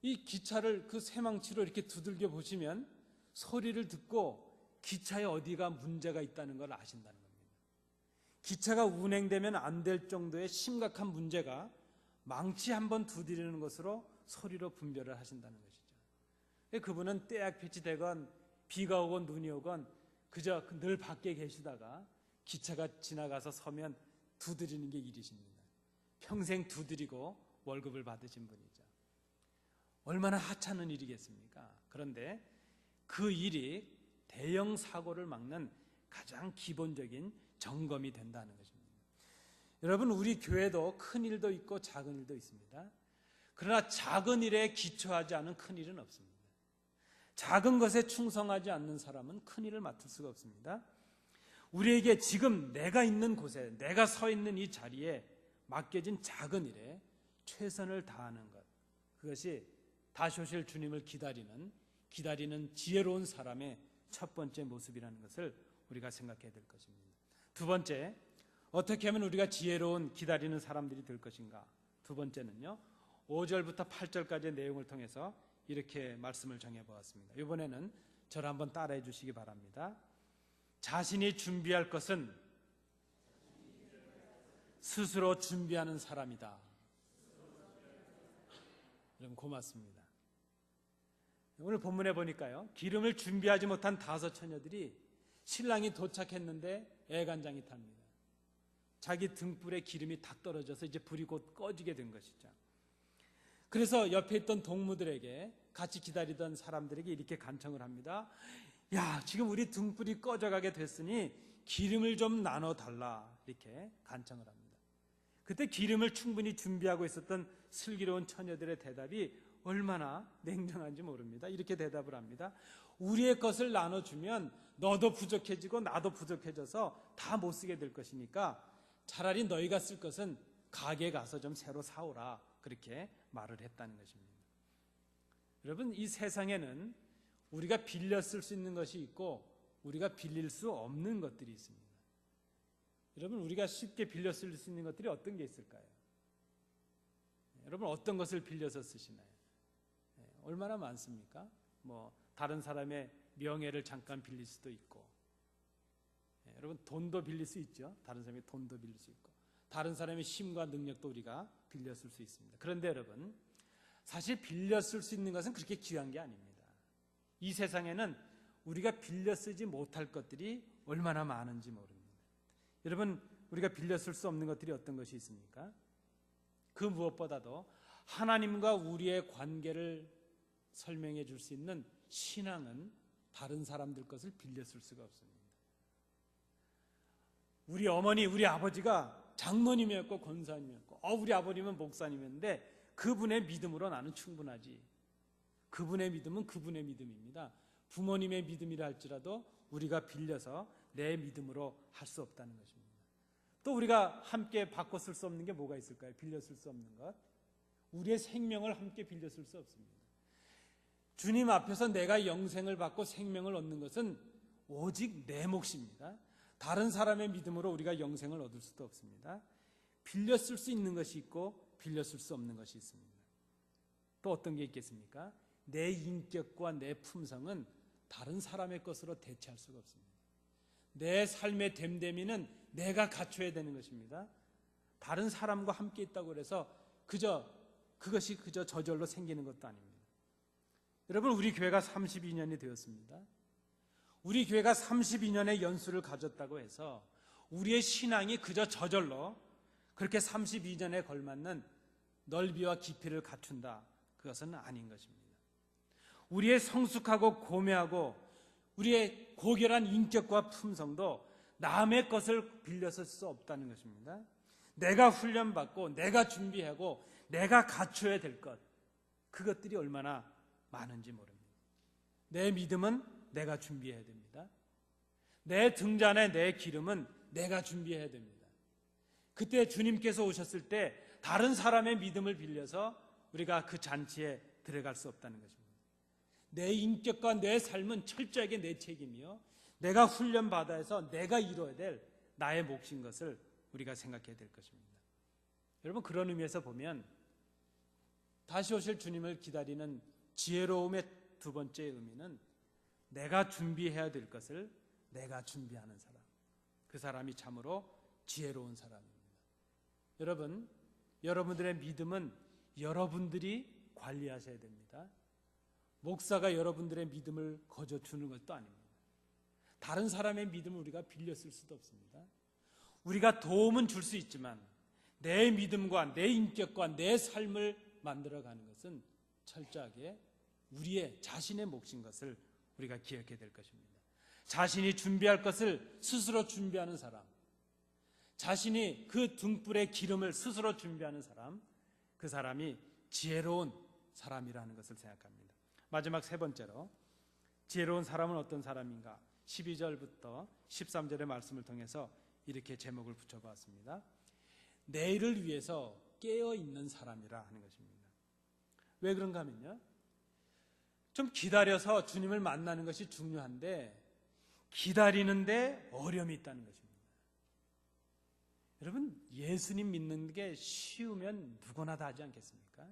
Speaker 2: 이 기차를 그 쇠망치로 이렇게 두들겨 보시면 소리를 듣고 기차에 어디가 문제가 있다는 걸 아신다는 겁니다. 기차가 운행되면 안 될 정도의 심각한 문제가 망치 한번 두드리는 것으로 소리로 분별을 하신다는 것이죠. 그분은 때약볕이 되건 비가 오건 눈이 오건 그저 늘 밖에 계시다가 기차가 지나가서 서면 두드리는 게 일이십니다. 평생 두드리고 월급을 받으신 분이죠. 얼마나 하찮은 일이겠습니까? 그런데 그 일이 대형 사고를 막는 가장 기본적인 점검이 된다는 것입니다. 여러분, 우리 교회도 큰 일도 있고 작은 일도 있습니다. 그러나 작은 일에 기초하지 않은 큰 일은 없습니다. 작은 것에 충성하지 않는 사람은 큰 일을 맡을 수가 없습니다. 우리에게 지금 내가 있는 곳에, 내가 서 있는 이 자리에 맡겨진 작은 일에 최선을 다하는 것, 그것이 다시 오실 주님을 기다리는 지혜로운 사람의 첫 번째 모습이라는 것을 우리가 생각해야 될 것입니다. 두 번째, 어떻게 하면 우리가 지혜로운 기다리는 사람들이 될 것인가? 두 번째는요, 5절부터 8절까지의 내용을 통해서 이렇게 말씀을 정해보았습니다. 이번에는 저를 한번 따라해 주시기 바랍니다. 자신이 준비할 것은 스스로 준비하는 사람이다. 여러분 고맙습니다. 오늘 본문에 보니까요, 기름을 준비하지 못한 5 처녀들이 신랑이 도착했는데 애간장이 탑니다. 자기 등불에 기름이 다 떨어져서 이제 불이 곧 꺼지게 된 것이죠. 그래서 옆에 있던 동무들에게, 같이 기다리던 사람들에게 이렇게 간청을 합니다. 야, 지금 우리 등불이 꺼져가게 됐으니 기름을 좀 나눠달라, 이렇게 간청을 합니다. 그때 기름을 충분히 준비하고 있었던 슬기로운 처녀들의 대답이 얼마나 냉정한지 모릅니다. 이렇게 대답을 합니다. 우리의 것을 나눠주면 너도 부족해지고 나도 부족해져서 다 못 쓰게 될 것이니까 차라리 너희가 쓸 것은 가게에 가서 좀 새로 사오라, 그렇게 말을 했다는 것입니다. 여러분, 이 세상에는 우리가 빌려 쓸 수 있는 것이 있고 우리가 빌릴 수 없는 것들이 있습니다. 여러분, 우리가 쉽게 빌려 쓸 수 있는 것들이 어떤 게 있을까요? 여러분, 어떤 것을 빌려서 쓰시나요? 얼마나 많습니까? 다른 사람의 명예를 잠깐 빌릴 수도 있고, 여러분, 돈도 빌릴 수 있죠. 다른 사람의 돈도 빌릴 수 있고, 다른 사람의 힘과 능력도 우리가 빌려 쓸 수 있습니다. 그런데 여러분, 사실 빌려 쓸 수 있는 것은 그렇게 귀한 게 아닙니다. 이 세상에는 우리가 빌려 쓰지 못할 것들이 얼마나 많은지 모릅니다. 여러분, 우리가 빌려 쓸 수 없는 것들이 어떤 것이 있습니까? 그 무엇보다도 하나님과 우리의 관계를 설명해 줄 수 있는 신앙은 다른 사람들 것을 빌려 쓸 수가 없습니다. 우리 어머니, 우리 아버지가 장로님이었고 권사님이었고, 우리 아버님은 목사님이었는데 그분의 믿음으로 나는 충분하지. 그분의 믿음은 그분의 믿음입니다. 부모님의 믿음이라 할지라도 우리가 빌려서 내 믿음으로 할 수 없다는 것입니다. 또 우리가 함께 바꿔 쓸 수 없는 게 뭐가 있을까요? 빌려 쓸 수 없는 것. 우리의 생명을 함께 빌려 쓸 수 없습니다. 주님 앞에서 내가 영생을 받고 생명을 얻는 것은 오직 내 몫입니다. 다른 사람의 믿음으로 우리가 영생을 얻을 수도 없습니다. 빌려 쓸 수 있는 것이 있고 빌려 쓸 수 없는 것이 있습니다. 또 어떤 게 있겠습니까? 내 인격과 내 품성은 다른 사람의 것으로 대체할 수가 없습니다. 내 삶의 됨됨이는 내가 갖춰야 되는 것입니다. 다른 사람과 함께 있다고 해서 그것이 그저 저절로 생기는 것도 아닙니다. 여러분, 우리 교회가 32년이 되었습니다. 우리 교회가 32년의 연수를 가졌다고 해서 우리의 신앙이 그저 저절로 그렇게 32년에 걸맞는 넓이와 깊이를 갖춘다, 그것은 아닌 것입니다. 우리의 성숙하고 고매하고 우리의 고결한 인격과 품성도 남의 것을 빌려서 쓸 수 없다는 것입니다. 내가 훈련받고 내가 준비하고 내가 갖춰야 될 것, 그것들이 얼마나 많은지 모릅니다. 내 믿음은 내가 준비해야 됩니다. 내 등잔에 내 기름은 내가 준비해야 됩니다. 그때 주님께서 오셨을 때 다른 사람의 믿음을 빌려서 우리가 그 잔치에 들어갈 수 없다는 것입니다. 내 인격과 내 삶은 철저하게 내 책임이요, 내가 훈련받아 해서 내가 이루어야 될 나의 몫인 것을 우리가 생각해야 될 것입니다. 여러분, 그런 의미에서 보면 다시 오실 주님을 기다리는 지혜로움의 두 번째 의미는 내가 준비해야 될 것을 내가 준비하는 사람, 그 사람이 참으로 지혜로운 사람입니다. 여러분, 여러분들의 믿음은 여러분들이 관리하셔야 됩니다. 목사가 여러분들의 믿음을 거저주는 것도 아닙니다. 다른 사람의 믿음을 우리가 빌려 쓸 수도 없습니다. 우리가 도움은 줄 수 있지만 내 믿음과 내 인격과 내 삶을 만들어가는 것은 철저하게 우리의 자신의 몫인 것을 우리가 기억해야 될 것입니다. 자신이 준비할 것을 스스로 준비하는 사람, 자신이 그 등불의 기름을 스스로 준비하는 사람, 그 사람이 지혜로운 사람이라는 것을 생각합니다. 마지막 세 번째로, 지혜로운 사람은 어떤 사람인가? 12절부터 13절의 말씀을 통해서 이렇게 제목을 붙여봤습니다. 내일을 위해서 깨어있는 사람이라 하는 것입니다. 왜 그런가 하면요, 좀 기다려서 주님을 만나는 것이 중요한데 기다리는데 어려움이 있다는 것입니다. 여러분, 예수님 믿는 게 쉬우면 누구나 다 하지 않겠습니까?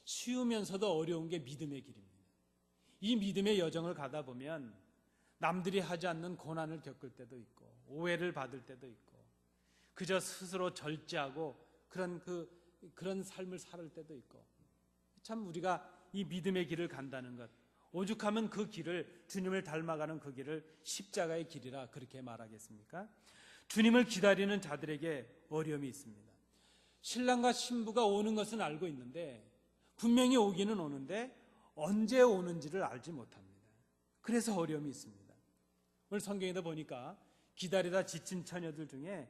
Speaker 2: 쉬우면서도 어려운 게 믿음의 길입니다. 이 믿음의 여정을 가다 보면 남들이 하지 않는 고난을 겪을 때도 있고 오해를 받을 때도 있고 그저 스스로 절제하고 그런 삶을 살 때도 있고, 참 우리가 이 믿음의 길을 간다는 것, 오죽하면 그 길을, 주님을 닮아가는 그 길을 십자가의 길이라 그렇게 말하겠습니까? 주님을 기다리는 자들에게 어려움이 있습니다. 신랑과 신부가 오는 것은 알고 있는데 분명히 오기는 오는데 언제 오는지를 알지 못합니다. 그래서 어려움이 있습니다. 오늘 성경에도 보니까 기다리다 지친 처녀들 중에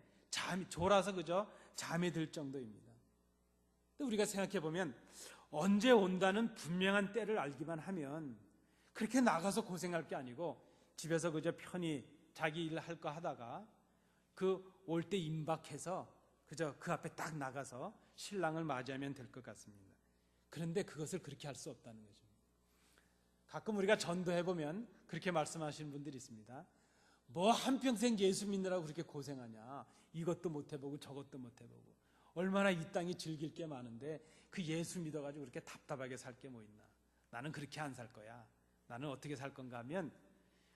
Speaker 2: 졸아서 그저 잠이 들 정도입니다. 근데 우리가 생각해 보면 언제 온다는 분명한 때를 알기만 하면 그렇게 나가서 고생할 게 아니고 집에서 그저 편히 자기 일 할 거 하다가 그 올 때 임박해서 그저 그 앞에 딱 나가서 신랑을 맞이하면 될 것 같습니다. 그런데 그것을 그렇게 할 수 없다는 거죠. 가끔 우리가 전도해 보면 그렇게 말씀하시는 분들이 있습니다. 뭐 한평생 예수 믿느라고 그렇게 고생하냐, 이것도 못 해보고 저것도 못 해보고, 얼마나 이 땅이 즐길 게 많은데 그 예수 믿어가지고 그렇게 답답하게 살 게 뭐 있나, 나는 그렇게 안 살 거야, 나는 어떻게 살 건가 하면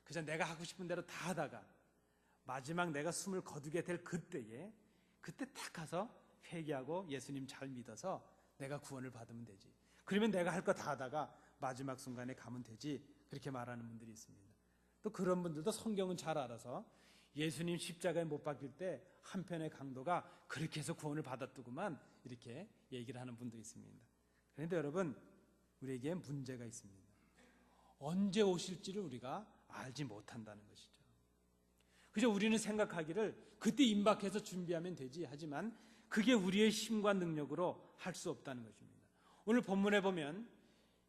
Speaker 2: 그저 내가 하고 싶은 대로 다 하다가 마지막 내가 숨을 거두게 될 그때 딱 가서 회개하고 예수님 잘 믿어서 내가 구원을 받으면 되지, 그러면 내가 할 거 다 하다가 마지막 순간에 가면 되지, 그렇게 말하는 분들이 있습니다. 또 그런 분들도 성경은 잘 알아서 예수님 십자가에 못 박힐 때 한편의 강도가 그렇게 해서 구원을 받았더구만, 이렇게 얘기를 하는 분도 있습니다. 그런데 여러분, 우리에게 문제가 있습니다. 언제 오실지를 우리가 알지 못한다는 것이죠. 그저 우리는 생각하기를 그때 임박해서 준비하면 되지, 하지만 그게 우리의 힘과 능력으로 할 수 없다는 것입니다. 오늘 본문에 보면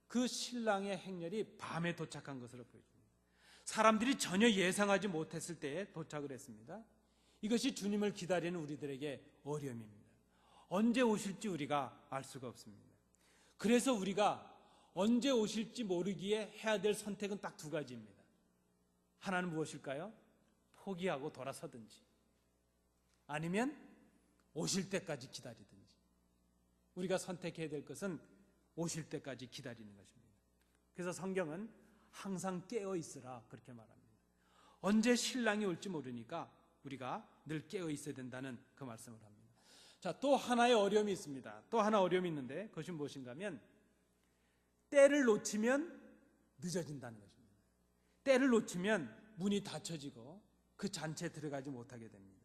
Speaker 2: 그 신랑의 행렬이 밤에 도착한 것으로 보여집니다. 사람들이 전혀 예상하지 못했을 때에 도착을 했습니다. 이것이 주님을 기다리는 우리들에게 어려움입니다. 언제 오실지 우리가 알 수가 없습니다. 그래서 우리가 언제 오실지 모르기에 해야 될 선택은 딱 두 가지입니다. 하나는 무엇일까요? 포기하고 돌아서든지, 아니면 오실 때까지 기다리든지. 우리가 선택해야 될 것은 오실 때까지 기다리는 것입니다. 그래서 성경은 항상 깨어 있으라 그렇게 말합니다. 언제 신랑이 올지 모르니까 우리가 늘 깨어 있어야 된다는 그 말씀을 합니다. 자, 또 하나의 어려움이 있습니다. 또 하나 어려움이 있는데 그것이 무엇인가 하면 때를 놓치면 늦어진다는 것입니다. 때를 놓치면 문이 닫혀지고 그 잔치에 들어가지 못하게 됩니다.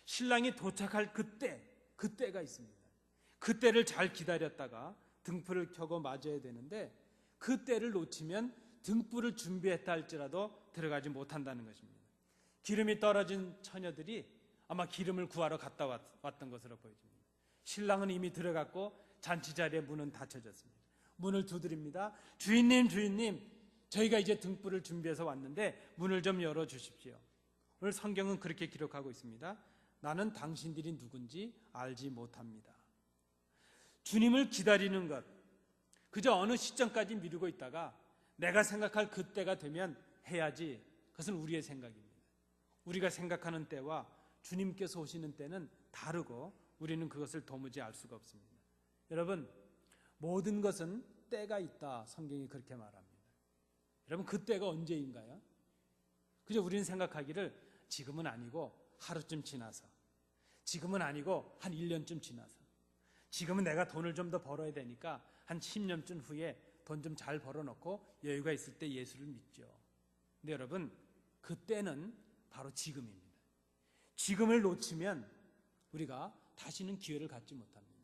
Speaker 2: 신랑이 도착할 그때가 있습니다. 그때를 잘 기다렸다가 등불을 켜고 맞아야 되는데 그 때를 놓치면 등불을 준비했다 할지라도 들어가지 못한다는 것입니다. 기름이 떨어진 처녀들이 아마 기름을 구하러 갔다 왔던 것으로 보여집니다. 신랑은 이미 들어갔고 잔치 자리의 문은 닫혀졌습니다. 문을 두드립니다. 주인님, 저희가 이제 등불을 준비해서 왔는데 문을 좀 열어주십시오. 오늘 성경은 그렇게 기록하고 있습니다. 나는 당신들이 누군지 알지 못합니다. 주님을 기다리는 것, 그저 어느 시점까지 미루고 있다가 내가 생각할 그때가 되면 해야지, 그것은 우리의 생각입니다. 우리가 생각하는 때와 주님께서 오시는 때는 다르고 우리는 그것을 도무지 알 수가 없습니다. 여러분, 모든 것은 때가 있다, 성경이 그렇게 말합니다. 여러분, 그 때가 언제인가요? 그저 우리는 생각하기를 지금은 아니고 하루쯤 지나서, 지금은 아니고 한 1년쯤 지나서, 지금은 내가 돈을 좀 더 벌어야 되니까 한 10년쯤 후에 돈 좀 잘 벌어놓고 여유가 있을 때 예수를 믿죠. 근데 여러분, 그때는 바로 지금입니다. 지금을 놓치면 우리가 다시는 기회를 갖지 못합니다.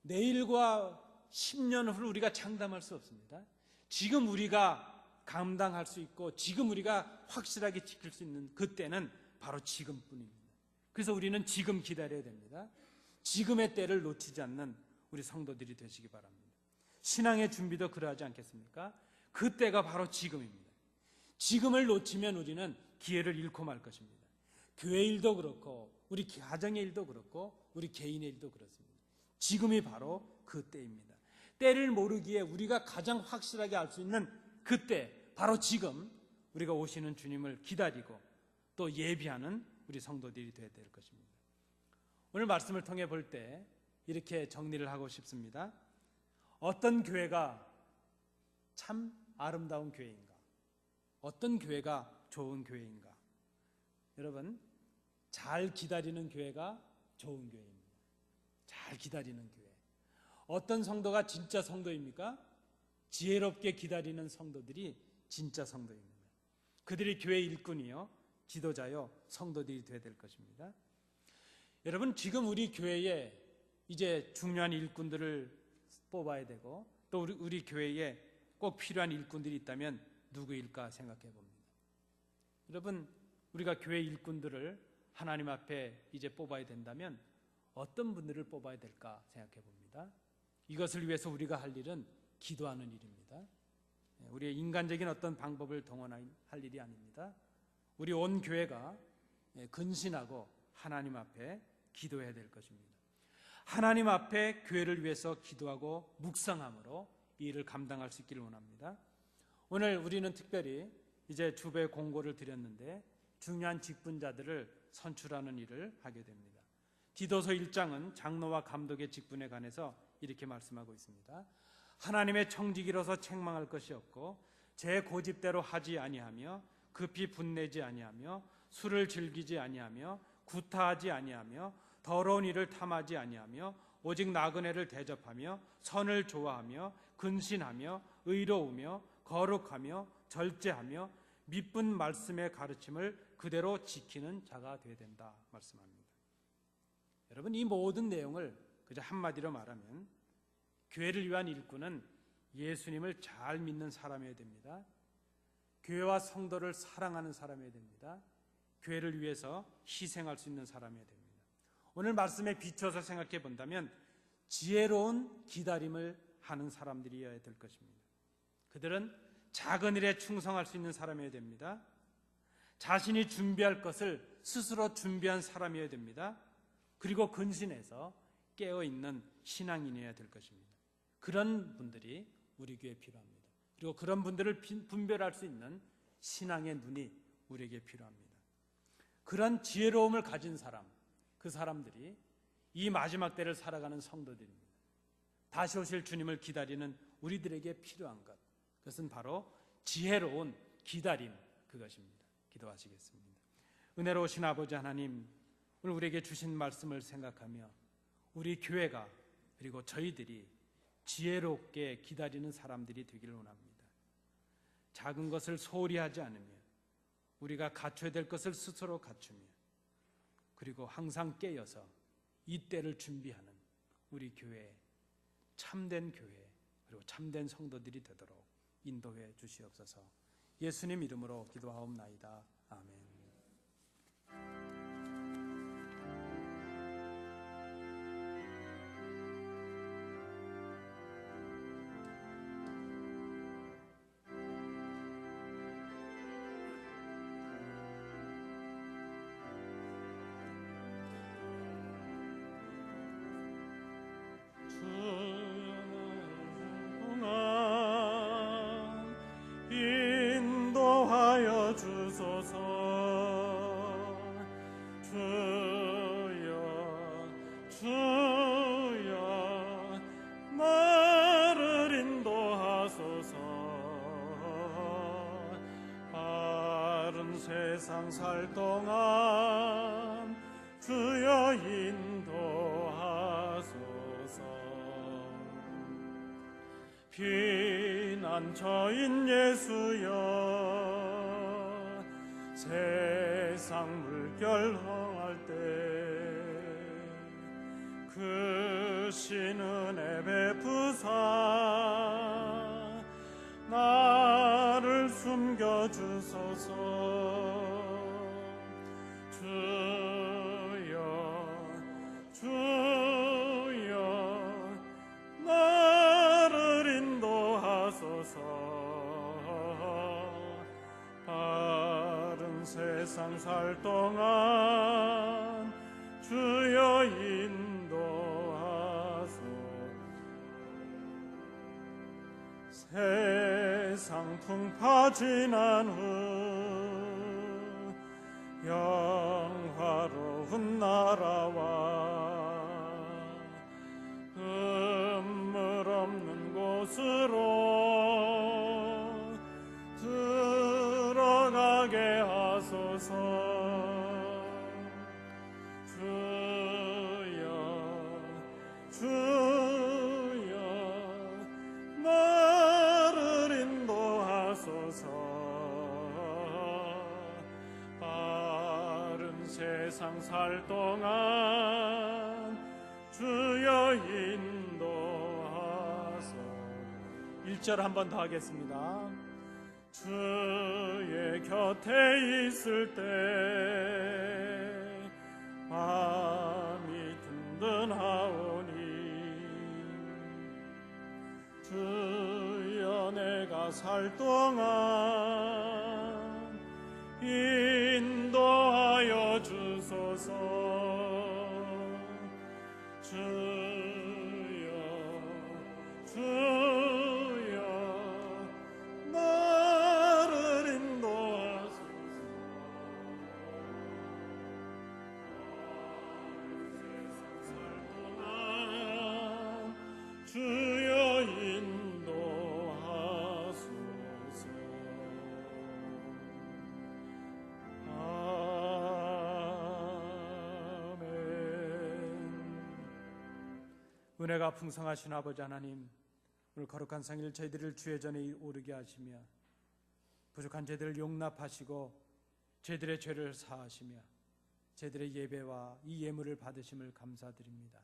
Speaker 2: 내일과 10년 후를 우리가 장담할 수 없습니다. 지금 우리가 감당할 수 있고 지금 우리가 확실하게 지킬 수 있는 그때는 바로 지금뿐입니다. 그래서 우리는 지금 기다려야 됩니다. 지금의 때를 놓치지 않는 우리 성도들이 되시기 바랍니다. 신앙의 준비도 그러하지 않겠습니까? 그때가 바로 지금입니다. 지금을 놓치면 우리는 기회를 잃고 말 것입니다. 교회 일도 그렇고 우리 가정의 일도 그렇고 우리 개인의 일도 그렇습니다. 지금이 바로 그 때입니다. 때를 모르기에 우리가 가장 확실하게 알 수 있는 그때, 바로 지금 우리가 오시는 주님을 기다리고 또 예비하는 우리 성도들이 되어야 될 것입니다. 오늘 말씀을 통해 볼 때 이렇게 정리를 하고 싶습니다. 어떤 교회가 참 아름다운 교회인가? 어떤 교회가 좋은 교회인가? 여러분, 잘 기다리는 교회가 좋은 교회입니다. 잘 기다리는 교회. 어떤 성도가 진짜 성도입니까? 지혜롭게 기다리는 성도들이 진짜 성도입니다. 그들이 교회 일꾼이요, 지도자요, 성도들이 되어야 될 것입니다. 여러분, 지금 우리 교회에 이제 중요한 일꾼들을 뽑아야 되고 또 우리 교회에 꼭 필요한 일꾼들이 있다면 누구일까 생각해 봅니다. 여러분, 우리가 교회 일꾼들을 하나님 앞에 이제 뽑아야 된다면 어떤 분들을 뽑아야 될까 생각해 봅니다. 이것을 위해서 우리가 할 일은 기도하는 일입니다. 우리의 인간적인 어떤 방법을 동원할 일이 아닙니다. 우리 온 교회가 근신하고 하나님 앞에 기도해야 될 것입니다. 하나님 앞에 교회를 위해서 기도하고 묵상함으로 이 일을 감당할 수 있기를 원합니다. 오늘 우리는 특별히 이제 주배 공고를 드렸는데 중요한 직분자들을 선출하는 일을 하게 됩니다. 디도서 1장은 장로와 감독의 직분에 관해서 이렇게 말씀하고 있습니다. 하나님의 청지기로서 책망할 것이 없고 제 고집대로 하지 아니하며 급히 분내지 아니하며 술을 즐기지 아니하며 구타하지 아니하며 더러운 일을 탐하지 아니하며 오직 나그네를 대접하며 선을 좋아하며 근신하며 의로우며 거룩하며 절제하며 미쁜 말씀의 가르침을 그대로 지키는 자가 되어야 된다 말씀합니다. 여러분, 이 모든 내용을 그저 한마디로 말하면 교회를 위한 일꾼은 예수님을 잘 믿는 사람이어야 됩니다. 교회와 성도를 사랑하는 사람이어야 됩니다. 교회를 위해서 희생할 수 있는 사람이어야 됩니다. 오늘 말씀에 비춰서 생각해 본다면 지혜로운 기다림을 하는 사람들이어야 될 것입니다. 그들은 작은 일에 충성할 수 있는 사람이어야 됩니다. 자신이 준비할 것을 스스로 준비한 사람이어야 됩니다. 그리고 근신해서 깨어있는 신앙인이어야 될 것입니다. 그런 분들이 우리 교회에 필요합니다. 그리고 그런 분들을 분별할 수 있는 신앙의 눈이 우리에게 필요합니다. 그런 지혜로움을 가진 사람, 그 사람들이 이 마지막 때를 살아가는 성도들입니다. 다시 오실 주님을 기다리는 우리들에게 필요한 것, 그것은 바로 지혜로운 기다림, 그것입니다. 기도하시겠습니다. 은혜로우신 아버지 하나님, 오늘 우리에게 주신 말씀을 생각하며 우리 교회가 그리고 저희들이 지혜롭게 기다리는 사람들이 되기를 원합니다. 작은 것을 소홀히 하지 않으며 우리가 갖춰야 될 것을 스스로 갖추며 그리고 항상 깨어서 이 때를 준비하는 우리 교회, 참된 교회 그리고 참된 성도들이 되도록 인도해 주시옵소서. 예수님 이름으로 기도하옵나이다. 아멘.
Speaker 1: 인도하여 주소서. 주여 나를 인도하소서. 바른 세상 살 동안 주여 인도하소서. 피난처인 예수여, 세상 물결 흥할 때 그 신은혜 베푸사 나를 숨겨주소서. 주여 나를 인도하소서. 세상 살 동안 주여 인도하소. 세상 풍파 지난 후 영화로운 나라와 흠물 없는 곳으로 들어가게 하소서. 주여 나를 인도하소서. 바른 세상 살 동안 주여 인도하소. 1절 한 번 더 하겠습니다. 주의 곁에 있을 때 마음이 든든하오니 주여 내가 살 동안 인도하여 주소서. 주여 나를 인도하소서. 세상 살 동안 주여 인도하소서. 아멘.
Speaker 2: 은혜가 풍성하신 아버지 하나님, 오늘 거룩한 성일 저희들을 주의 전에 오르게 하시며 부족한 저희들을 용납하시고 저희들의 죄를 사하시며 저희들의 예배와 이 예물을 받으심을 감사드립니다.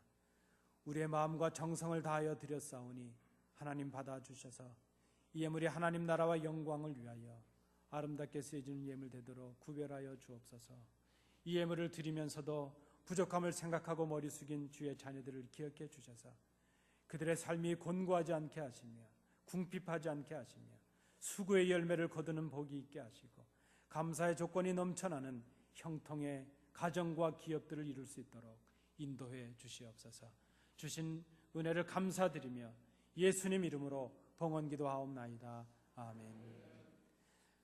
Speaker 2: 우리의 마음과 정성을 다하여 드렸사오니 하나님 받아주셔서 이 예물이 하나님 나라와 영광을 위하여 아름답게 쓰여지는 예물 되도록 구별하여 주옵소서. 이 예물을 드리면서도 부족함을 생각하고 머리 숙인 주의 자녀들을 기억해 주셔서 그들의 삶이 곤고하지 않게 하시며 궁핍하지 않게 하시며 수고의 열매를 거두는 복이 있게 하시고 감사의 조건이 넘쳐나는 형통의 가정과 기업들을 이룰 수 있도록 인도해 주시옵소서. 주신 은혜를 감사드리며 예수님 이름으로 봉헌기도하옵나이다. 아멘.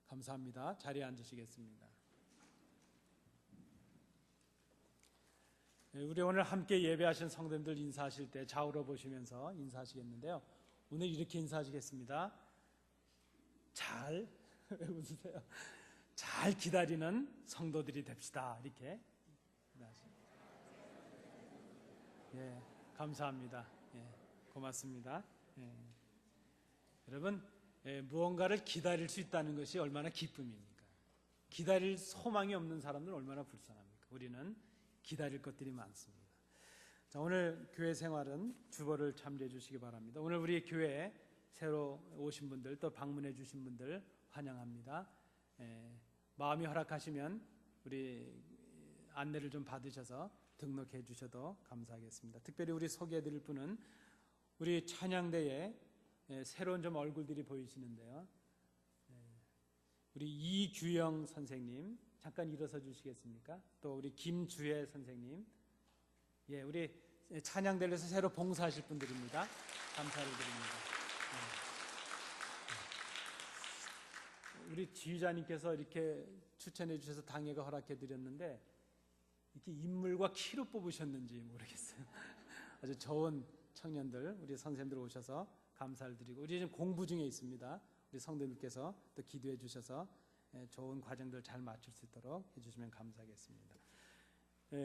Speaker 2: 감사합니다. 자리에 앉으시겠습니다. 우리 오늘 함께 예배하신 성도님들 인사하실 때 좌우로 보시면서 인사하시겠는데요. 오늘 이렇게 인사하시겠습니다. 잘 왜 웃으세요? 잘 기다리는 성도들이 됩시다. 이렇게 예, 감사합니다. 예, 고맙습니다. 예. 여러분, 무언가를 기다릴 수 있다는 것이 얼마나 기쁨입니까? 기다릴 소망이 없는 사람들은 얼마나 불쌍합니까? 우리는 기다릴 것들이 많습니다. 자, 오늘 교회 생활은 주보를 참조해 주시기 바랍니다. 오늘 우리 교회에 새로 오신 분들 또 방문해 주신 분들 환영합니다. 마음이 허락하시면 우리 안내를 좀 받으셔서 등록해 주셔도 감사하겠습니다. 특별히 우리 소개해 드릴 분은 우리 찬양대에 새로운 좀 얼굴들이 보이시는데요. 우리 이규영 선생님 잠깐 일어서 주시겠습니까? 또 우리 김주혜 선생님, 예, 우리 찬양대에서 새로 봉사하실 분들입니다. 감사를 드립니다. 우리 지휘자님께서 이렇게 추천해 주셔서 당회가 허락해 드렸는데 이렇게 인물과 키로 뽑으셨는지 모르겠어요. 아주 좋은 청년들, 우리 선생님들 오셔서 감사를 드리고, 우리 지금 공부 중에 있습니다. 우리 성도님께서 또 기도해 주셔서 좋은 과정들 잘 맞출 수 있도록 해주시면 감사하겠습니다.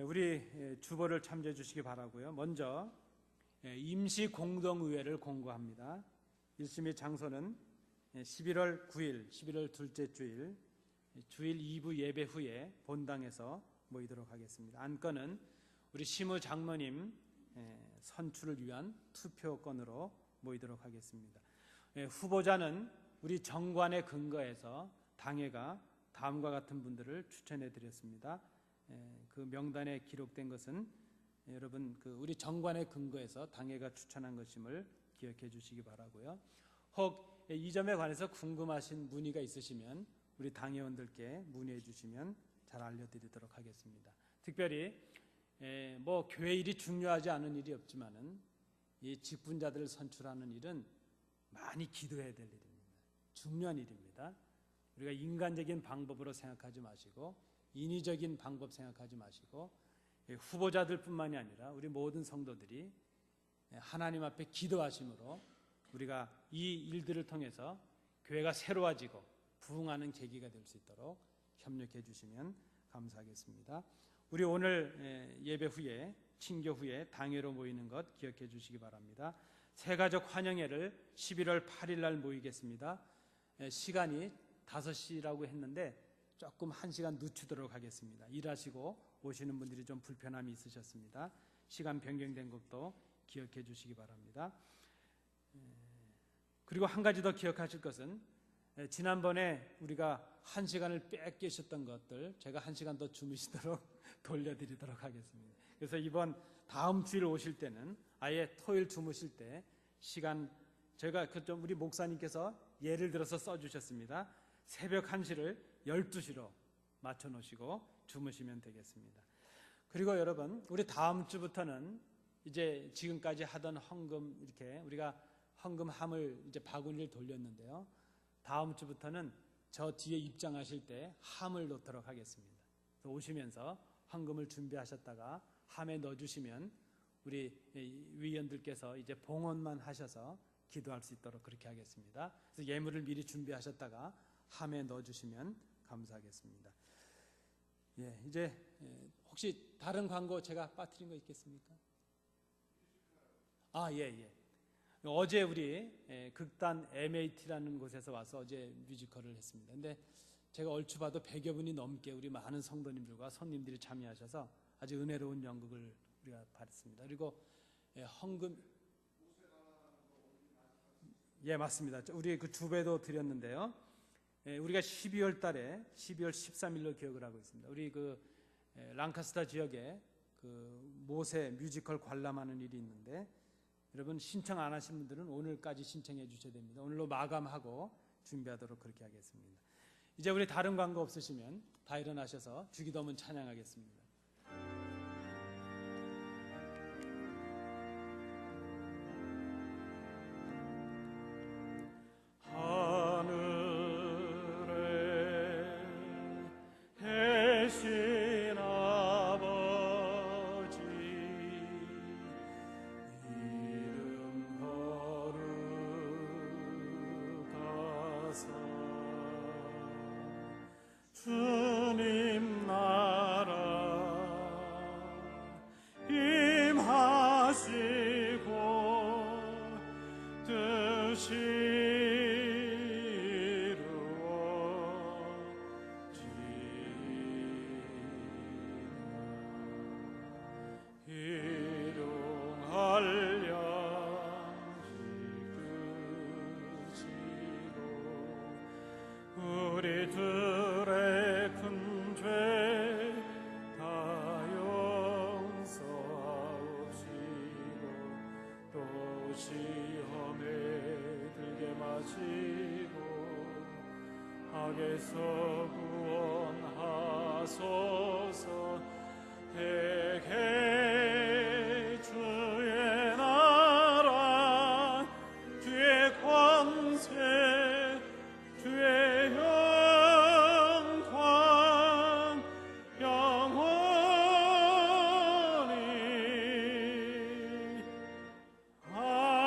Speaker 2: 우리 주보를 참조해 주시기 바라고요. 먼저 임시 공동의회를 공고합니다. 일심의 장소는 11월 9일, 11월 둘째 주일 2부 예배 후에 본당에서 모이도록 하겠습니다. 안건은 우리 시무 장로님 선출을 위한 투표건으로 모이도록 하겠습니다. 후보자는 우리 정관에 근거해서 당회가 다음과 같은 분들을 추천해 드렸습니다. 그 명단에 기록된 것은 여러분 우리 정관에 근거해서 당회가 추천한 것임을 기억해 주시기 바라고요. 혹 이 점에 관해서 궁금하신 문의가 있으시면 우리 당회원들께 문의해 주시면 잘 알려드리도록 하겠습니다. 특별히 뭐 교회 일이 중요하지 않은 일이 없지만은 이 직분자들을 선출하는 일은 많이 기도해야 될 일입니다. 중요한 일입니다. 우리가 인간적인 방법으로 생각하지 마시고 인위적인 방법 생각하지 마시고 후보자들뿐만이 아니라 우리 모든 성도들이 하나님 앞에 기도하심으로 우리가 이 일들을 통해서 교회가 새로워지고 부흥하는 계기가 될 수 있도록 협력해 주시면 감사하겠습니다. 우리 오늘 예배 후에 친교 후에 당회로 모이는 것 기억해 주시기 바랍니다. 새가족 환영회를 11월 8일 날 모이겠습니다. 시간이 5시라고 했는데 조금 1시간 늦추도록 하겠습니다. 일하시고 오시는 분들이 좀 불편함이 있으셨습니다. 시간 변경된 것도 기억해 주시기 바랍니다. 그리고 한 가지 더 기억하실 것은 지난번에 우리가 1시간을 뺏기셨던 것들 제가 1시간 더 주무시도록 돌려드리도록 하겠습니다. 그래서 이번 다음 주일 오실 때는 아예 토요일 주무실 때 시간 제가 좀 우리 목사님께서 예를 들어서 써주셨습니다. 새벽 1시를 12시로 맞춰 놓으시고 주무시면 되겠습니다. 그리고 여러분 우리 다음 주부터는 이제 지금까지 하던 헌금 이렇게 우리가 헌금함을 이제 바구니를 돌렸는데요. 다음 주부터는 저 뒤에 입장하실 때 함을 놓도록 하겠습니다. 그래서 오시면서 헌금을 준비하셨다가 함에 넣어주시면 우리 위원들께서 이제 봉헌만 하셔서 기도할 수 있도록 그렇게 하겠습니다. 그래서 예물을 미리 준비하셨다가 함에 넣어주시면 감사하겠습니다. 예, 이제 혹시 다른 광고 제가 빠뜨린 거 있겠습니까? 예. 어제 우리 극단 MAT라는 곳에서 와서 어제 뮤지컬을 했습니다. 근데 제가 얼추 봐도 100여 분이 넘게 우리 많은 성도님들과 손님들이 참여하셔서 아주 은혜로운 연극을 우리가 받았습니다. 그리고 헌금 맞습니다. 우리 그 주배도 드렸는데요. 우리가 12월 달에 12월 13일로 기억을 하고 있습니다. 우리 그 랑카스타 지역에 그 모세 뮤지컬 관람하는 일이 있는데 여러분 신청 안 하신 분들은 오늘까지 신청해 주셔야 됩니다. 오늘로 마감하고 준비하도록 그렇게 하겠습니다. 이제 우리 다른 광고 없으시면 다 일어나셔서 주기도문 찬양하겠습니다.
Speaker 1: 주님 나라 임하시고 뜻이 이루어지나 일용할 양식 우리들의 큰 죄 다 용서하옵시고 또 시험에 들게 마시고 악에서 구원하소서. 대개 주의 나라 주의 권세 주의 영광 영원히 아멘.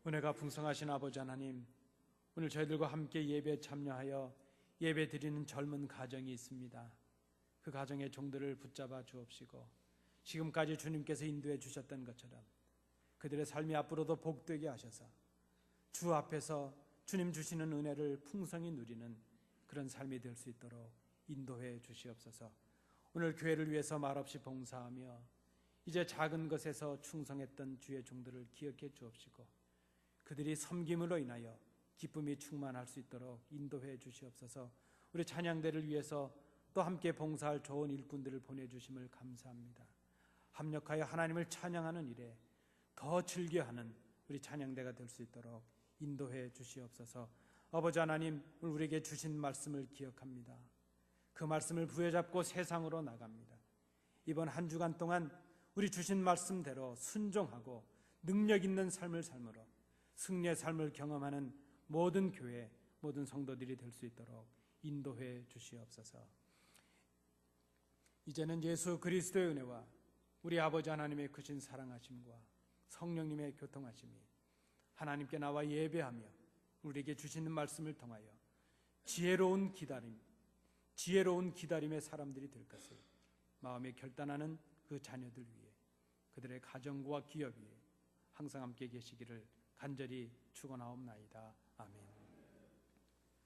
Speaker 2: 은혜가 풍성하신 아버지 하나님, 오늘 저희들과 함께 예배에 참여하여 예배 드리는 젊은 가정이 있습니다. 그 가정의 종들을 붙잡아 주옵시고 지금까지 주님께서 인도해 주셨던 것처럼 그들의 삶이 앞으로도 복되게 하셔서 주 앞에서 주님 주시는 은혜를 풍성히 누리는 그런 삶이 될 수 있도록 인도해 주시옵소서. 오늘 교회를 위해서 말없이 봉사하며 이제 작은 것에서 충성했던 주의 종들을 기억해 주옵시고 그들이 섬김으로 인하여 기쁨이 충만할 수 있도록 인도해 주시옵소서. 우리 찬양대를 위해서 또 함께 봉사할 좋은 일꾼들을 보내주심을 감사합니다. 합력하여 하나님을 찬양하는 일에 더 즐겨하는 우리 찬양대가 될 수 있도록 인도해 주시옵소서. 아버지 하나님, 우리에게 주신 말씀을 기억합니다. 그 말씀을 부여잡고 세상으로 나갑니다. 이번 한 주간 동안 우리 주신 말씀대로 순종하고 능력 있는 삶을 삶으로 승리의 삶을 경험하는 모든 교회, 모든 성도들이 될 수 있도록 인도해 주시옵소서. 이제는 예수 그리스도의 은혜와 우리 아버지 하나님의 크신 사랑하심과 성령님의 교통하심이 하나님께 나와 예배하며 우리에게 주시는 말씀을 통하여 지혜로운 기다림의 사람들이 될 것을 마음에 결단하는 그 자녀들 위해, 그들의 가정과 기업 위에 항상 함께 계시기를 간절히 축원하옵나이다. 아멘.